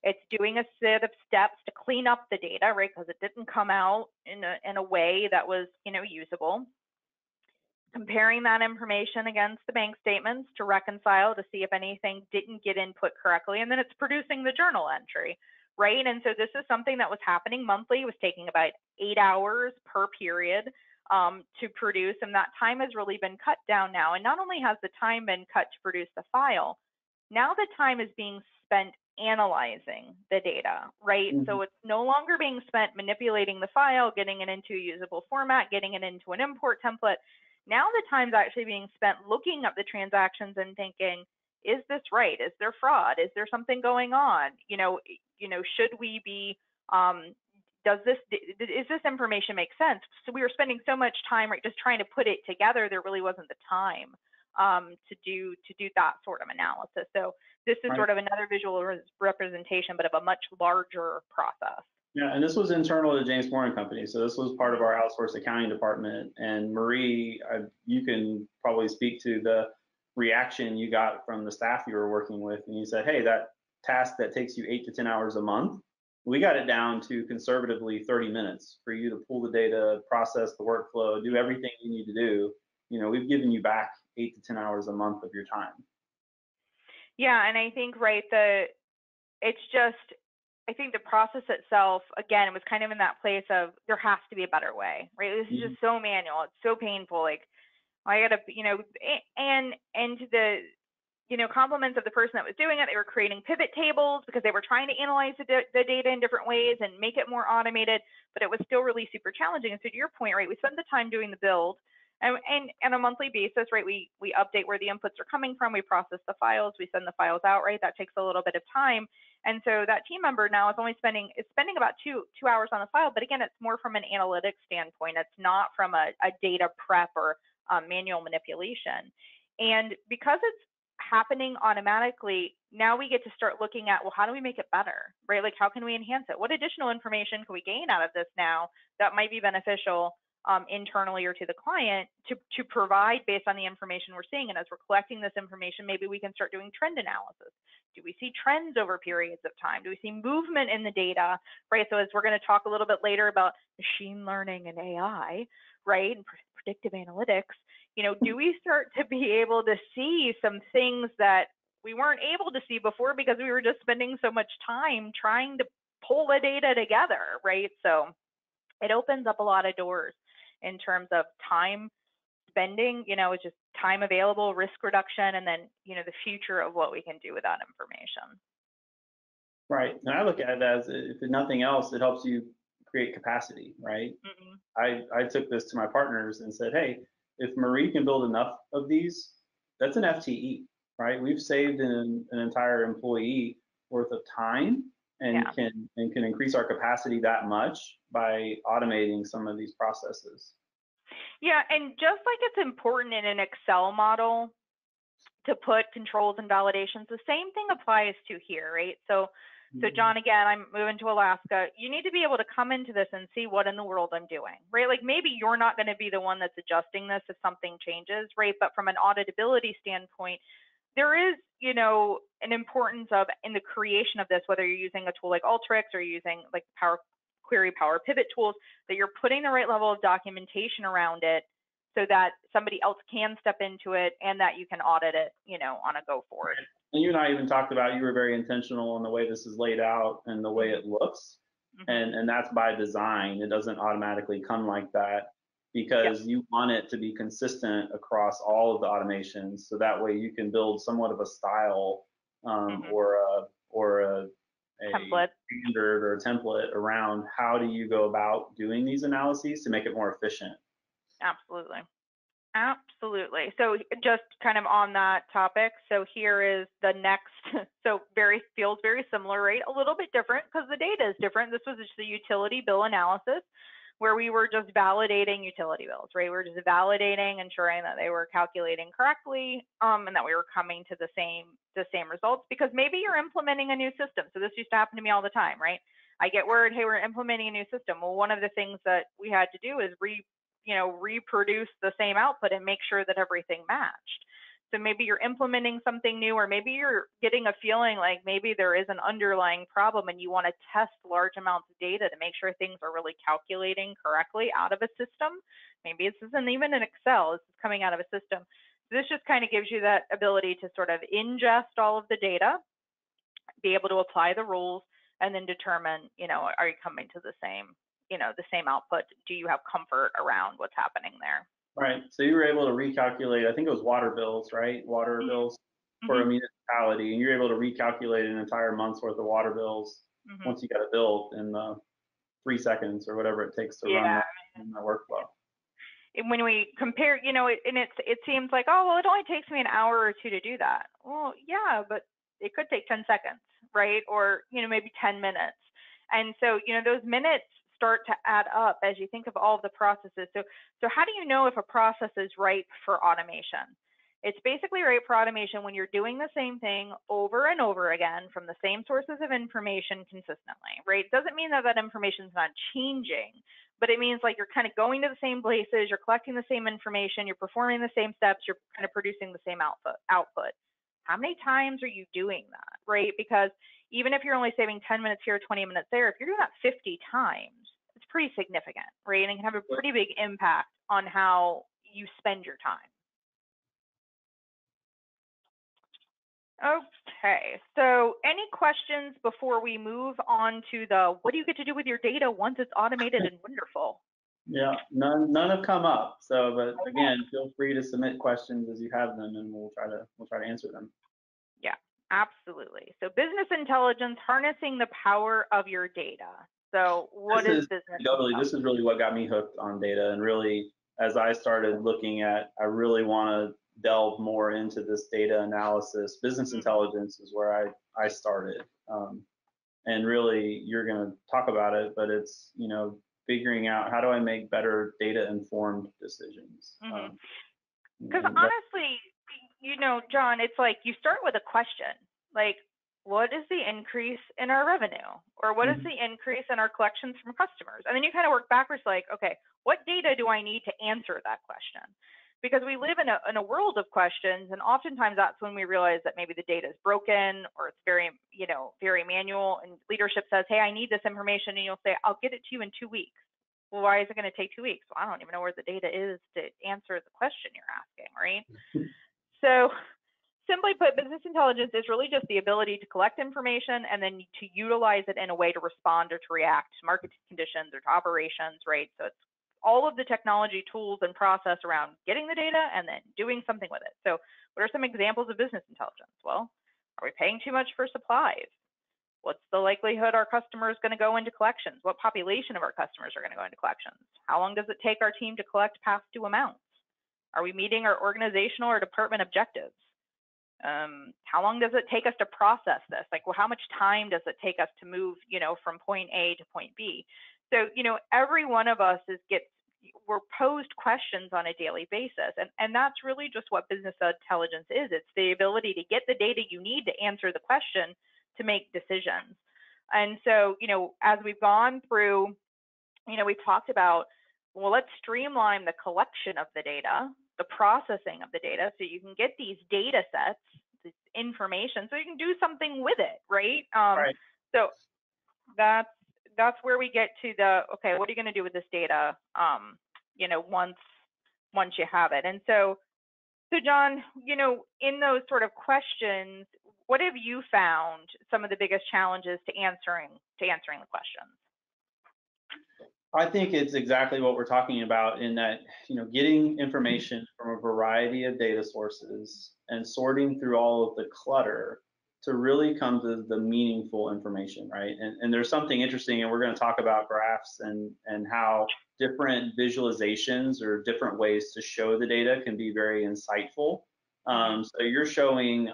It's doing a set of steps to clean up the data, right, because it didn't come out in a way that was, usable. Comparing that information against the bank statements to reconcile to see if anything didn't get input correctly, and then it's producing the journal entry, right? And so this is something that was happening monthly. It was taking about 8 hours per period to produce, and that time has really been cut down now. And not only has the time been cut to produce the file, now the time is being spent analyzing the data, right? So it's no longer being spent manipulating the file, getting it into a usable format, getting it into an import template. Now the time's actually being spent looking up the transactions and thinking, is this right? Is there fraud? Is there something going on? Should we be, is this information make sense? So we were spending so much time, right, just trying to put it together, there really wasn't the time to do that sort of analysis. So this is sort of another visual representation, but of a much larger process. Yeah, and this was internal to James Moore and Company. So this was part of our outsourced accounting department. And Marie, you can probably speak to the reaction you got from the staff you were working with. And you said, hey, that task that takes you 8 to 10 hours a month, we got it down to conservatively 30 minutes for you to pull the data, process the workflow, do everything you need to do. We've given you back 8 to 10 hours a month of your time. Yeah, and I think, right, I think the process itself, again, it was kind of in that place of there has to be a better way, right? This is just so manual. It's so painful. Like I got to, and to the, compliments of the person that was doing it, they were creating pivot tables because they were trying to analyze the data in different ways and make it more automated, but it was still really super challenging. And so to your point, right, we spent the time doing the build. And on a monthly basis, right, we update where the inputs are coming from, we process the files, we send the files out, right? That takes a little bit of time. And so that team member now is spending about two hours on the file, but again, it's more from an analytics standpoint. It's not from a data prep or manual manipulation. And because it's happening automatically, now we get to start looking at, well, how do we make it better, right? Like, how can we enhance it? What additional information can we gain out of this now that might be beneficial internally or to the client to provide based on the information we're seeing. And as we're collecting this information, maybe we can start doing trend analysis. Do we see trends over periods of time? Do we see movement in the data, right? So as we're going to talk a little bit later about machine learning and AI, right, and predictive analytics, you know, do we start to be able to see some things that we weren't able to see before because we were just spending so much time trying to pull the data together, right? So it opens up a lot of doors in terms of time spending, you know, it's just time available, risk reduction, and then, you know, the future of what we can do with that information. Right. And I look at it as, if nothing else, it helps you create capacity, right? I took this to my partners and said, hey, if Marie can build enough of these, that's an FTE, right? We've saved an entire employee worth of time and can increase our capacity that much by automating some of these processes. Yeah, and just like it's important in an Excel model to put controls and validations, the same thing applies to here, right? So John, again, I'm moving to Alaska. You need to be able to come into this and see what in the world I'm doing, right? Like maybe you're not going to be the one that's adjusting this if something changes, right? But from an auditability standpoint, there is, you know, an importance of in the creation of this, whether you're using a tool like Alteryx or you're using like Power Query, Power Pivot tools, that you're putting the right level of documentation around it so that somebody else can step into it and that you can audit it, you know, on a go forward. And you and I even talked about, you were very intentional in the way this is laid out and the way it looks. And that's by design. It doesn't automatically come like that because you want it to be consistent across all of the automations. So that way you can build somewhat of a style or a template, standard or a template around how do you go about doing these analyses to make it more efficient. Absolutely. Absolutely. So just kind of on that topic, so here is the next, so feels very similar, right? A little bit different because the data is different. This was just the utility bill analysis where we were just validating utility bills, right? We're just validating, ensuring that they were calculating correctly and that we were coming to the same results, because maybe you're implementing a new system. So this used to happen to me all the time, right? I get word, hey, we're implementing a new system. Well, one of the things that we had to do is reproduce the same output and make sure that everything matched. So maybe you're implementing something new, or maybe you're getting a feeling like maybe there is an underlying problem and you want to test large amounts of data to make sure things are really calculating correctly out of a system. Maybe this isn't even in Excel, this is coming out of a system. So this just kind of gives you that ability to sort of ingest all of the data, be able to apply the rules, and then determine, you know, are you coming to the same output? Do you have comfort around what's happening there? Right. So you were able to recalculate, I think it was water bills, right? Water bills for a municipality, and you're able to recalculate an entire month's worth of water bills once you got it built in 3 seconds or whatever it takes to run that workflow. And when we compare, you know, it seems like, oh, well, it only takes me an hour or two to do that. Well, yeah, but it could take 10 seconds, right? Or, you know, maybe 10 minutes. And so, you know, those minutes start to add up as you think of all of the processes. So how do you know if a process is ripe for automation? It's basically ripe for automation when you're doing the same thing over and over again from the same sources of information consistently, right? It doesn't mean that that information is not changing, but it means like you're kind of going to the same places, you're collecting the same information, you're performing the same steps, you're kind of producing the same output. How many times are you doing that, right? Because even if you're only saving 10 minutes here, 20 minutes there, if you're doing that 50 times, it's pretty significant, right? And it can have a pretty big impact on how you spend your time. Okay, so any questions before we move on to the what do you get to do with your data once it's automated and wonderful? Yeah, none have come up. So, but again, feel free to submit questions as you have them, and we'll try to answer them. Yeah, absolutely. So business intelligence, harnessing the power of your data. So what is business intelligence? This is really what got me hooked on data, and really, as I started looking at, I really want to delve more into this data analysis. Business intelligence is where I started, and really, you're going to talk about it, but it's, you know, figuring out how do I make better data-informed decisions. Because honestly, you know, John, it's like you start with a question, like, what is the increase in our revenue? Or what is the increase in our collections from customers? And then you kind of work backwards like, okay, what data do I need to answer that question? Because we live in a world of questions, and oftentimes that's when we realize that maybe the data is broken or it's very, very manual, and leadership says, hey, I need this information, and you'll say, I'll get it to you in 2 weeks. Well, why is it going to take 2 weeks? Well, I don't even know where the data is to answer the question you're asking, right? So simply put, business intelligence is really just the ability to collect information and then to utilize it in a way to respond or to react to market conditions or to operations, right? So it's all of the technology tools and process around getting the data and then doing something with it. So what are some examples of business intelligence? Well, are we paying too much for supplies? What's the likelihood our customer is going to go into collections? What population of our customers are going to go into collections? How long does it take our team to collect past due amounts? Are we meeting our organizational or department objectives? How long does it take us to process this? Like, well, how much time does it take us to move, from point A to point B? So, every one of us we're posed questions on a daily basis. And that's really just what business intelligence is. It's the ability to get the data you need to answer the question to make decisions. And so, as we've gone through, we've talked about, well, let's streamline the collection of the data, the processing of the data, so you can get these data sets, this information, so you can do something with it, right? Right. So that's where we get to the, okay, what are you going to do with this data, once you have it? And so John, in those sort of questions, what have you found some of the biggest challenges to answering the questions? I think it's exactly what we're talking about in that, getting information from a variety of data sources and sorting through all of the clutter to really come to the meaningful information, right? And there's something interesting, and we're going to talk about graphs and how different visualizations or different ways to show the data can be very insightful. So you're showing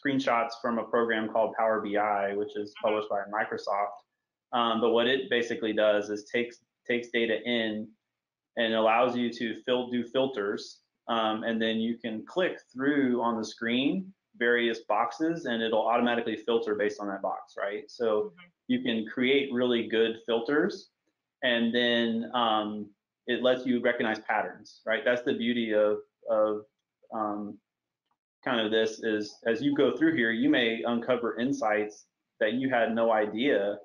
screenshots from a program called Power BI, which is published by Microsoft. But what it basically does is takes data in and allows you to do filters, and then you can click through on the screen various boxes, and it'll automatically filter based on that box, right? So you can create really good filters, and then it lets you recognize patterns, right? That's the beauty of kind of this is, as you go through here, you may uncover insights that you had no idea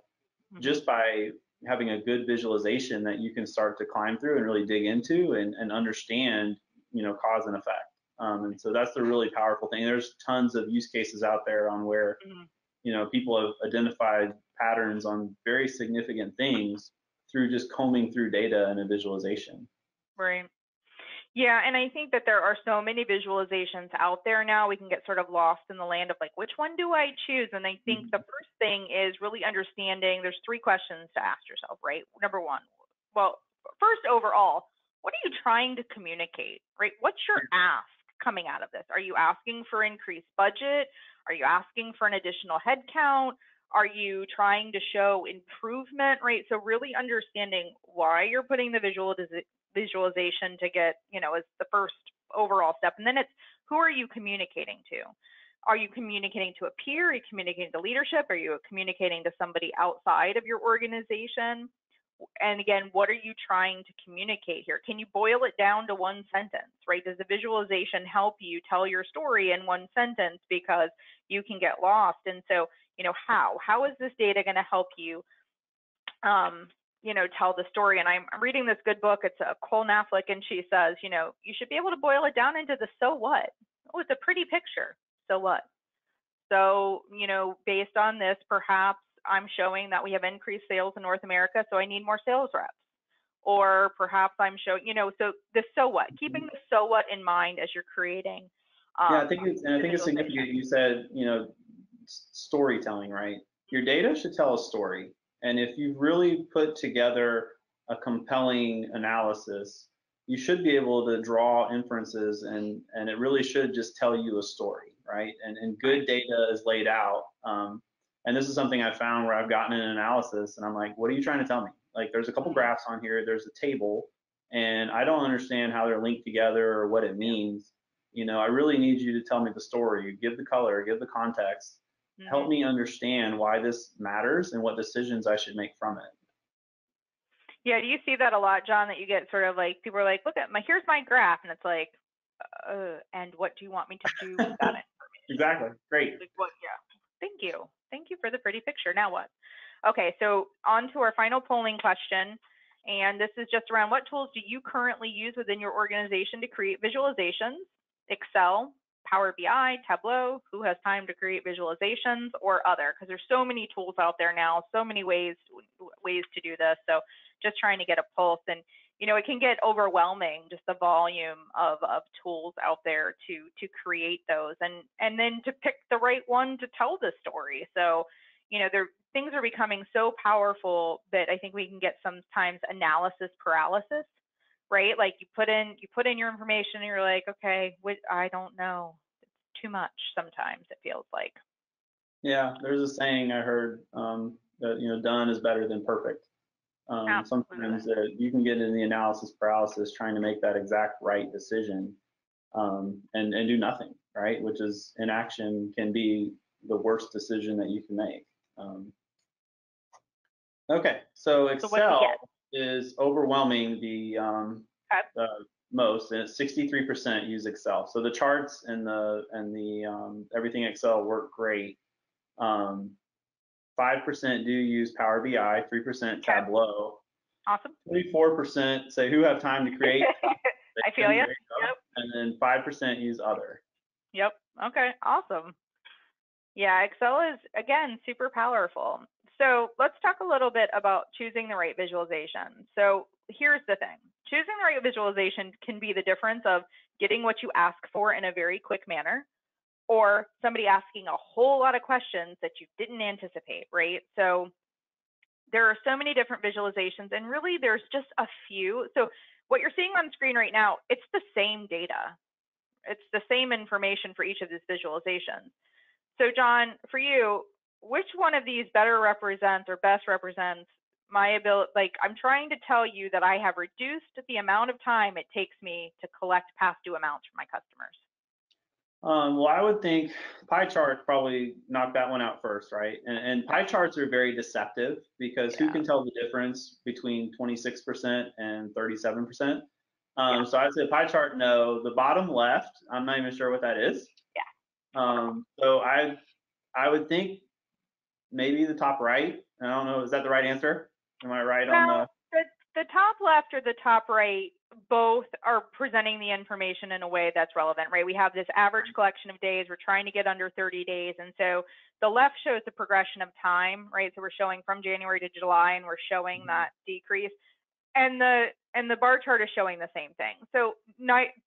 just by having a good visualization that you can start to climb through and really dig into and understand, cause and effect. And so that's the really powerful thing. There's tons of use cases out there on where, people have identified patterns on very significant things through just combing through data and a visualization. Right. Yeah, and I think that there are so many visualizations out there now, we can get sort of lost in the land of like, which one do I choose? And I think the first thing is really understanding, there's 3 questions to ask yourself, right? Number 1, well, first overall, what are you trying to communicate, right? What's your ask coming out of this? Are you asking for increased budget? Are you asking for an additional headcount? Are you trying to show improvement, right? So really understanding why you're putting the visualization to get, is the first overall step. And then it's, who are you communicating to? Are you communicating to a peer? Are you communicating to leadership? Are you communicating to somebody outside of your organization? And again, what are you trying to communicate here? Can you boil it down to one sentence, right? Does the visualization help you tell your story in one sentence? Because you can get lost. And so, how is this data going to help you, tell the story? And I'm reading this good book. It's a Cole Knaflick, and she says, you should be able to boil it down into the so what. Oh, it's a pretty picture. So what? So, based on this, perhaps I'm showing that we have increased sales in North America, so I need more sales reps. Or perhaps I'm showing, so the so what, keeping the so what in mind as you're creating. I think it's significant. You said, storytelling, right? Your data should tell a story. And if you've really put together a compelling analysis, you should be able to draw inferences, and it really should just tell you a story, right? And good data is laid out. And this is something I found where I've gotten an analysis and I'm like, what are you trying to tell me? Like, there's a couple graphs on here, there's a table, and I don't understand how they're linked together or what it means. I really need you to tell me the story, give the color, give the context. help me understand why this matters and what decisions I should make from it. Yeah, do you see that a lot, John, that you get sort of like, people are like, look at here's my graph, and it's like, and what do you want me to do with that information? Exactly, great. Like, what? Yeah, thank you. Thank you for the pretty picture. Now what? Okay, so on to our final polling question, and this is just around what tools do you currently use within your organization to create visualizations? Excel, Power BI, Tableau, who has time to create visualizations, or other? Because there's so many tools out there now, so many ways to do this. So just trying to get a pulse, and you know, it can get overwhelming, just the volume of tools out there to create those, and then to pick the right one to tell the story. So, you know, things are becoming so powerful that I think we can get sometimes analysis paralysis, right? Like you put in your information and you're like, okay, I don't know. It's too much sometimes, it feels like. Yeah, there's a saying I heard that, you know, done is better than perfect. Sometimes you can get in the analysis paralysis trying to make that exact right decision and do nothing, right? Which is, inaction can be the worst decision that you can make. Okay, so Excel is overwhelming the most, and it's 63% use Excel. So the charts and the everything Excel work great. 5% do use Power BI, 3% Tableau. Awesome. 24% say who have time to create. I feel you. Yep. And then 5% use other. Yep. Okay. Awesome. Yeah, Excel is, again, super powerful. So let's talk a little bit about choosing the right visualization. So here's the thing. Choosing the right visualization can be the difference of getting what you ask for in a very quick manner, or somebody asking a whole lot of questions that you didn't anticipate, right? So there are so many different visualizations, and really there's just a few. So what you're seeing on screen right now, it's the same data. It's the same information for each of these visualizations. So John, for you, which one of these better represents or best represents my ability? Like, I'm trying to tell you that I have reduced the amount of time it takes me to collect past due amounts from my customers. Well, I would think pie charts probably knock that one out first, right? And pie charts are very deceptive because who can tell the difference between 26% and 37%? So I'd say pie chart, no. The bottom left, I'm not even sure what that is. Yeah. So I would think maybe the top right. I don't know. Is that the right answer? Am I right on the top left or the top right? Both are presenting the information in a way that's relevant, right? We have this average collection of days. We're trying to get under 30 days. And so the left shows the progression of time, right? So we're showing from January to July, and we're showing that decrease. And the bar chart is showing the same thing. So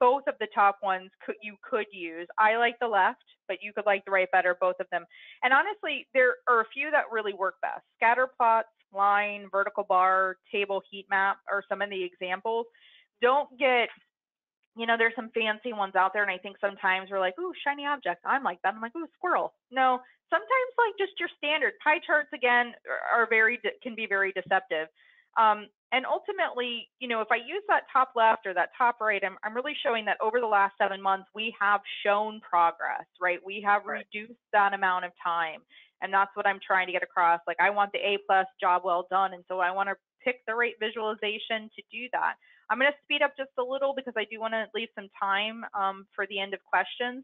both of the top ones you could use. I like the left, but you could like the right better, both of them. And honestly, there are a few that really work best. Scatter plots, line, vertical bar, table, heat map are some of the examples. Don't get, you know, there's some fancy ones out there, and I think sometimes we're like, ooh, shiny object. I'm like that. I'm like, ooh, squirrel. No, sometimes like just your standard pie charts, again, can be very deceptive. And ultimately, you know, if I use that top left or that top right, I'm really showing that over the last 7 months, we have shown progress, right? We have reduced that amount of time. And that's what I'm trying to get across. Like, I want the A+, job well done. And so I want to pick the right visualization to do that. I'm going to speed up just a little because I do want to leave some time for the end of questions.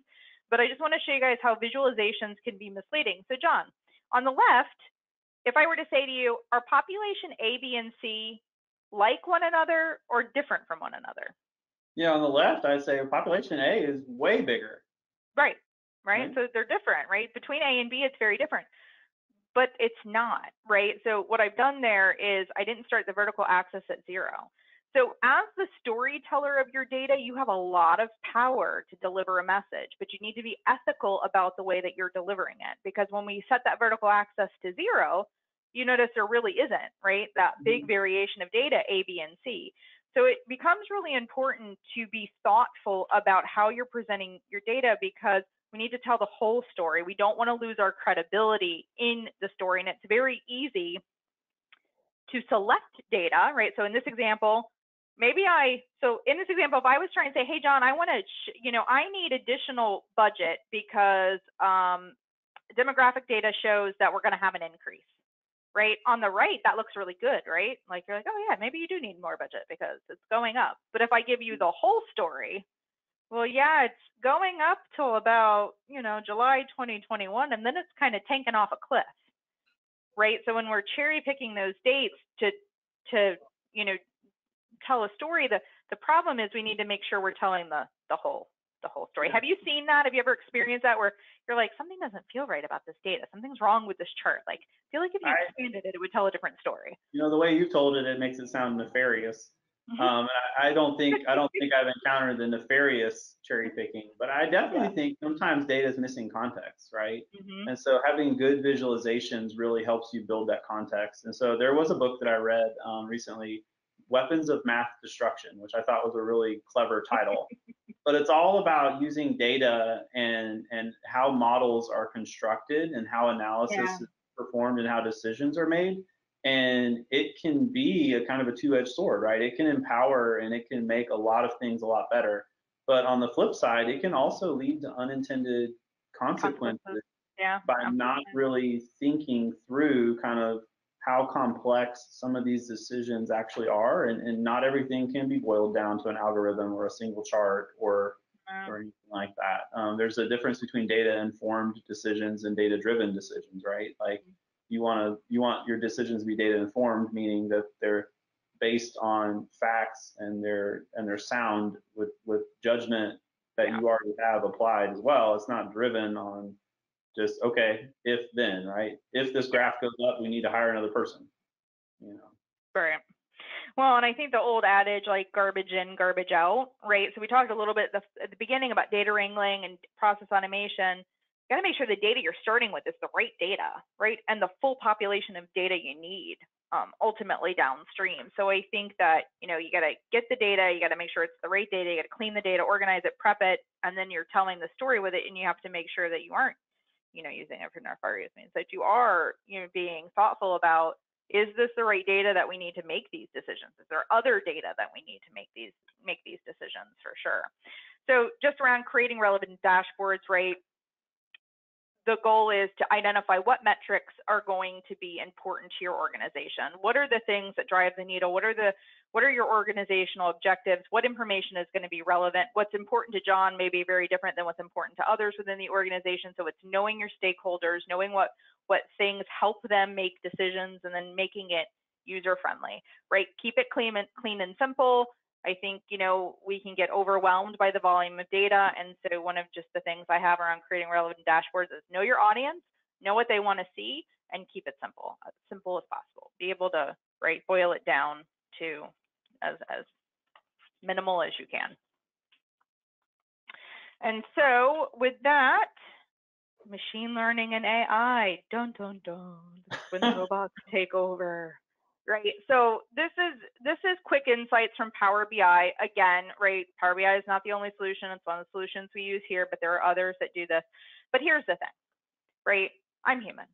But I just want to show you guys how visualizations can be misleading. So John, on the left, if I were to say to you, are population A, B, and C like one another or different from one another? Yeah, on the left, I'd say population A is way bigger. Right. So they're different, right? Between A and B, it's very different, but it's not, right? So what I've done there is I didn't start the vertical axis at 0. So as the storyteller of your data, you have a lot of power to deliver a message, but you need to be ethical about the way that you're delivering it. Because when we set that vertical axis to 0, you notice there really isn't, right? That big variation of data, A, B, and C. So it becomes really important to be thoughtful about how you're presenting your data, because we need to tell the whole story. We don't want to lose our credibility in the story. And it's very easy to select data, right? So in this example, if I was trying to say, hey, John, I want to, I need additional budget because demographic data shows that we're going to have an increase, right? On the right, that looks really good, right? Like you're like, oh yeah, maybe you do need more budget because it's going up. But if I give you the whole story, well, yeah, it's going up till about, you know, July 2021, and then it's kind of tanking off a cliff, right? So when we're cherry picking those dates to you know, tell a story, the problem is we need to make sure we're telling the whole story. Yeah. Have you seen that? Have you ever experienced that where you're like, something doesn't feel right about this data, something's wrong with this chart? Like, I feel like if you expanded it, it would tell a different story. You know, the way you've told it, it makes it sound nefarious. And I don't think I've encountered the nefarious cherry picking, but I definitely think sometimes data is missing context, right? And so having good visualizations really helps you build that context. And so there was a book that I read recently, Weapons of Math Destruction, which I thought was a really clever title. But it's all about using data and how models are constructed and how analysis is performed and how decisions are made. And it can be a kind of a two-edged sword, right? It can empower and it can make a lot of things a lot better. But on the flip side, it can also lead to unintended consequences by not really thinking through kind of how complex some of these decisions actually are. And not everything can be boiled down to an algorithm or a single chart or anything like that. There's a difference between data-informed decisions and data-driven decisions, right? Like, you want your decisions to be data informed, meaning that they're based on facts and they're sound with judgment that you already have applied as well. It's not driven on just, okay, if then, right? If this graph goes up, we need to hire another person, you know. Right. Well, and I think the old adage, like garbage in, garbage out, right? So we talked a little bit at the beginning about data wrangling and process automation. You got to make sure the data you're starting with is the right data, right? And the full population of data you need ultimately downstream. So I think that, you know, you got to get the data, you got to make sure it's the right data, you got to clean the data, organize it, prep it, and then you're telling the story with it, and you have to make sure that you aren't, you know, using it for nefarious means, that you are, you know, being thoughtful about, is this the right data that we need to make these decisions? Is there other data that we need to make these decisions, for sure? So just around creating relevant dashboards, right? The goal is to identify what metrics are going to be important to your organization. What are the things that drive the needle? What are your organizational objectives? What information is going to be relevant? What's important to John may be very different than what's important to others within the organization. So it's knowing your stakeholders, knowing what things help them make decisions, and then making it user friendly, right? Keep it clean and simple. I think, you know, we can get overwhelmed by the volume of data. And so one of just the things I have around creating relevant dashboards is know your audience, know what they want to see, and keep it simple as possible. Be able to, right, boil it down to as minimal as you can. And so with that, machine learning and AI, dun dun dun, when robots take over. Right, so this is quick insights from Power BI. Again, right, Power BI is not the only solution. It's one of the solutions we use here, but there are others that do this. But here's the thing, right? I'm human.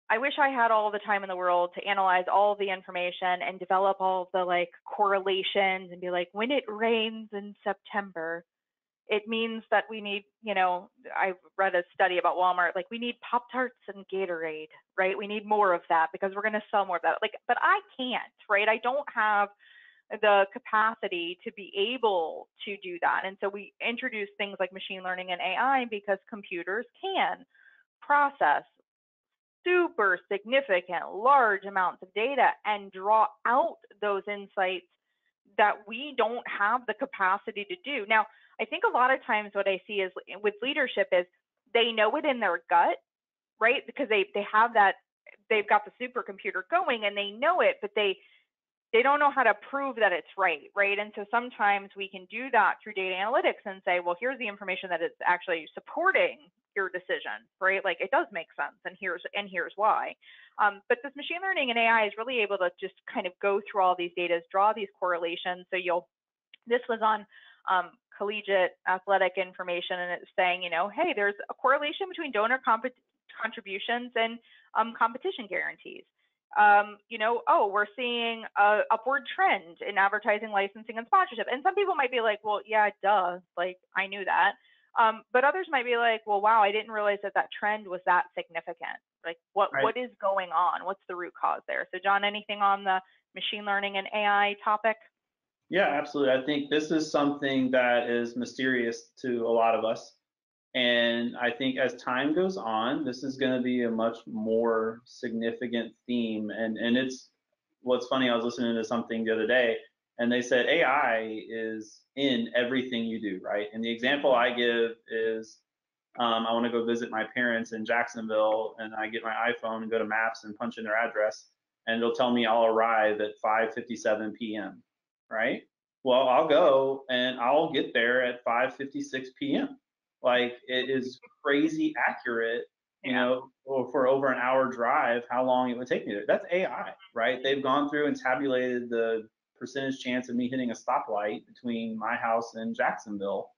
I wish I had all the time in the world to analyze all the information and develop all the like correlations and be like, when it rains in September, it means that we need, you know, I read a study about Walmart, like we need Pop-Tarts and Gatorade, right? We need more of that because we're going to sell more of that. Like, but I can't, right? I don't have the capacity to be able to do that. And so we introduce things like machine learning and AI because computers can process super significant, large amounts of data and draw out those insights that we don't have the capacity to do. Now, I think a lot of times what I see is with leadership is they know it in their gut, right? Because they have that, they've got the supercomputer going and they know it, but they don't know how to prove that it's right? And so sometimes we can do that through data analytics and say, well, here's the information that is actually supporting your decision, right? Like it does make sense, and here's why. But this machine learning and AI is really able to just kind of go through all these data, draw these correlations. So this was on collegiate athletic information, and it's saying, you know, hey, there's a correlation between donor contributions and competition guarantees. You know, oh, we're seeing a upward trend in advertising, licensing, and sponsorship. And some people might be like, well, yeah, duh, like I knew that. But others might be like, well, wow, I didn't realize that that trend was that significant. Like, what is going on? What's the root cause there? So, John, anything on the machine learning and AI topic? Yeah, absolutely. I think this is something that is mysterious to a lot of us. And I think as time goes on, this is going to be a much more significant theme. And it's what's funny, I was listening to something the other day, and they said AI is in everything you do, right? And the example I give is I want to go visit my parents in Jacksonville, and I get my iPhone and go to Maps and punch in their address, and it'll tell me I'll arrive at 5:57 p.m., right? Well, I'll go and I'll get there at 5:56 p.m. Like, it is crazy accurate, you know, for over an hour drive, how long it would take me there. That's AI, right? They've gone through and tabulated the percentage chance of me hitting a stoplight between my house and Jacksonville.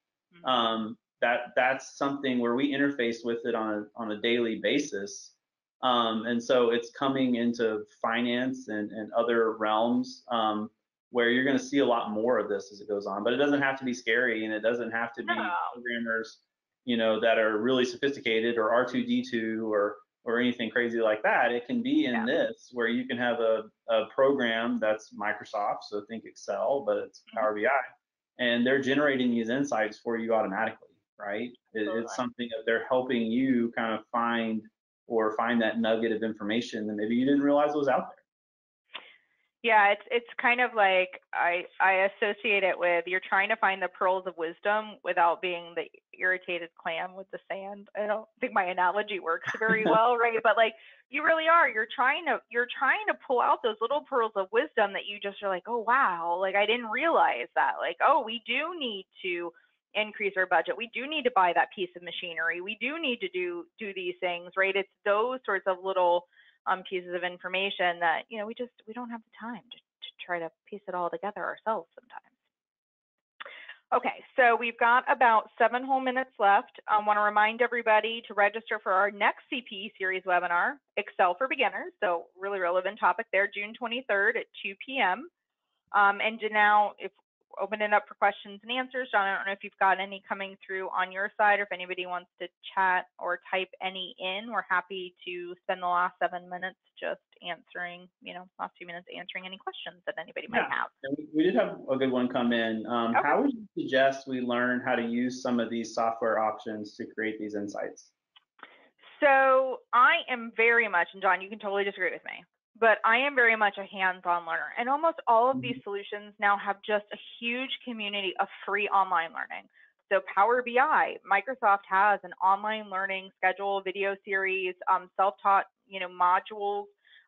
That's something where we interface with it on a daily basis. And so it's coming into finance and other realms, where you're going to see a lot more of this as it goes on. But it doesn't have to be scary, and it doesn't have to be programmers, you know, that are really sophisticated, or R2D2 or anything crazy like that. It can be in this, where you can have a program that's Microsoft, so think Excel, but it's Power BI, and they're generating these insights for you automatically, right? It's something that they're helping you kind of find that nugget of information that maybe you didn't realize was out there. Yeah, it's kind of like I associate it with, you're trying to find the pearls of wisdom without being the irritated clam with the sand. I don't think my analogy works very well, right? But like, you really are. You're trying to pull out those little pearls of wisdom that you just are like, oh wow, like I didn't realize that. Like, oh, we do need to increase our budget. We do need to buy that piece of machinery. We do need to do these things, right? It's those sorts of little pieces of information that, you know, we don't have the time to try to piece it all together ourselves sometimes. Okay, so we've got about 7 whole minutes left. I want to remind everybody to register for our next CPE series webinar, Excel for Beginners. So really relevant topic there, June 23rd at 2 p.m. And now, if open it up for questions and answers. John, I don't know if you've got any coming through on your side, or if anybody wants to chat or type any in. We're happy to spend the last 7 minutes just answering, last few minutes answering any questions that anybody might have. We did have a good one come in. How would you suggest we learn how to use some of these software options to create these insights? So I am very much, and John, you can totally disagree with me, but I am very much a hands-on learner. And almost all of these solutions now have just a huge community of free online learning. So Power BI, Microsoft has an online learning schedule, video series, self-taught, modules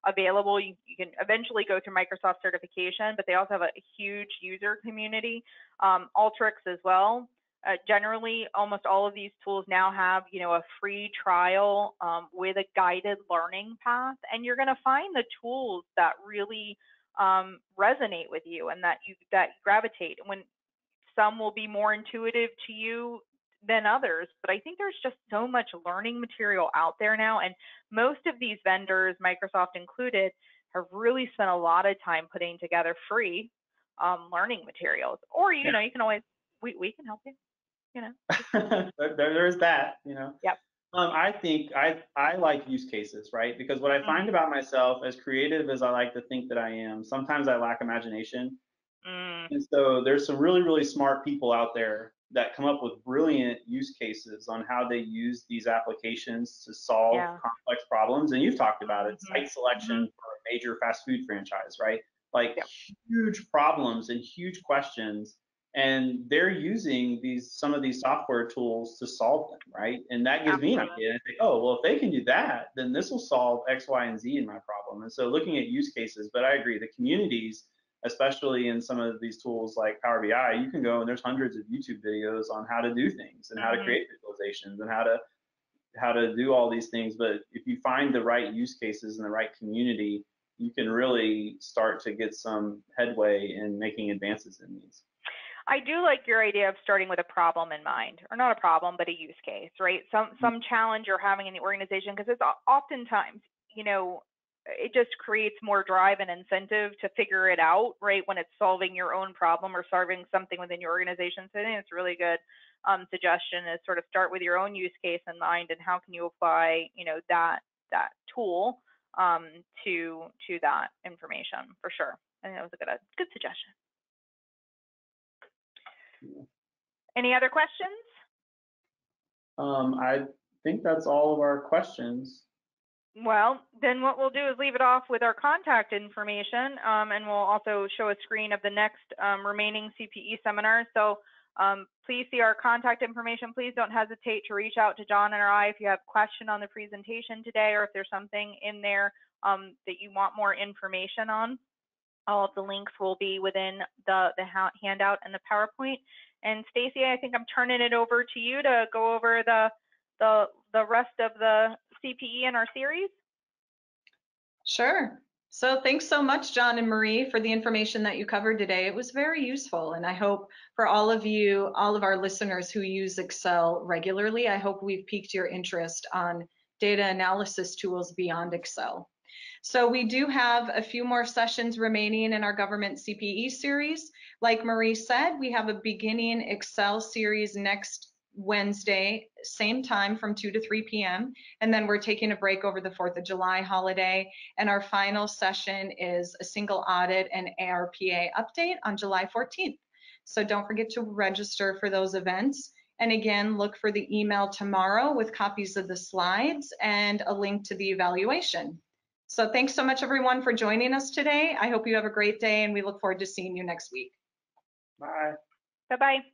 available. You can eventually go through Microsoft certification, but they also have a huge user community, Alteryx as well. Generally, almost all of these tools now have, a free trial with a guided learning path, and you're going to find the tools that really resonate with you and that gravitate. When some will be more intuitive to you than others, but I think there's just so much learning material out there now, and most of these vendors, Microsoft included, have really spent a lot of time putting together free learning materials. Or you can always we can help you. There's that, Yep. I think I like use cases, right? Because what I find about myself, as creative as I like to think that I am, sometimes I lack imagination. And so there's some really, really smart people out there that come up with brilliant use cases on how they use these applications to solve complex problems. And you've talked about it, site selection for a major fast food franchise, right? Like huge problems and huge questions. And they're using some of these software tools to solve them, right? And that gives me an idea. And I think, oh, well, if they can do that, then this will solve X, Y, and Z in my problem. And so looking at use cases, but I agree, the communities, especially in some of these tools like Power BI, you can go and there's hundreds of YouTube videos on how to do things and how to create visualizations and how to do all these things. But if you find the right use cases and the right community, you can really start to get some headway in making advances in these. I do like your idea of starting with a problem in mind, or not a problem, but a use case, right? Some challenge you're having in the organization, because it's oftentimes, it just creates more drive and incentive to figure it out, right, when it's solving your own problem or solving something within your organization. So I think it's a really good suggestion, is sort of start with your own use case in mind and how can you apply, you know, that tool to that information, for sure. I think that was a good suggestion. Any other questions? I think that's all of our questions. Well, then what we'll do is leave it off with our contact information, and we'll also show a screen of the next remaining CPE seminar. So please see our contact information. Please don't hesitate to reach out to John and I if you have a question on the presentation today, or if there's something in there that you want more information on. All of the links will be within the handout and the PowerPoint. And Stacy, I think I'm turning it over to you to go over the rest of the CPE in our series. Sure. So thanks so much, John and Marie, for the information that you covered today. It was very useful, and I hope for all of you, all of our listeners who use Excel regularly, I hope we've piqued your interest on data analysis tools beyond Excel. So we do have a few more sessions remaining in our government CPE series. Like Marie said, we have a beginning Excel series next Wednesday, same time from 2 to 3 p.m. And then we're taking a break over the 4th of July holiday. And our final session is a single audit and ARPA update on July 14th. So don't forget to register for those events. And again, look for the email tomorrow with copies of the slides and a link to the evaluation. So thanks so much, everyone, for joining us today. I hope you have a great day, and we look forward to seeing you next week. Bye. Bye-bye.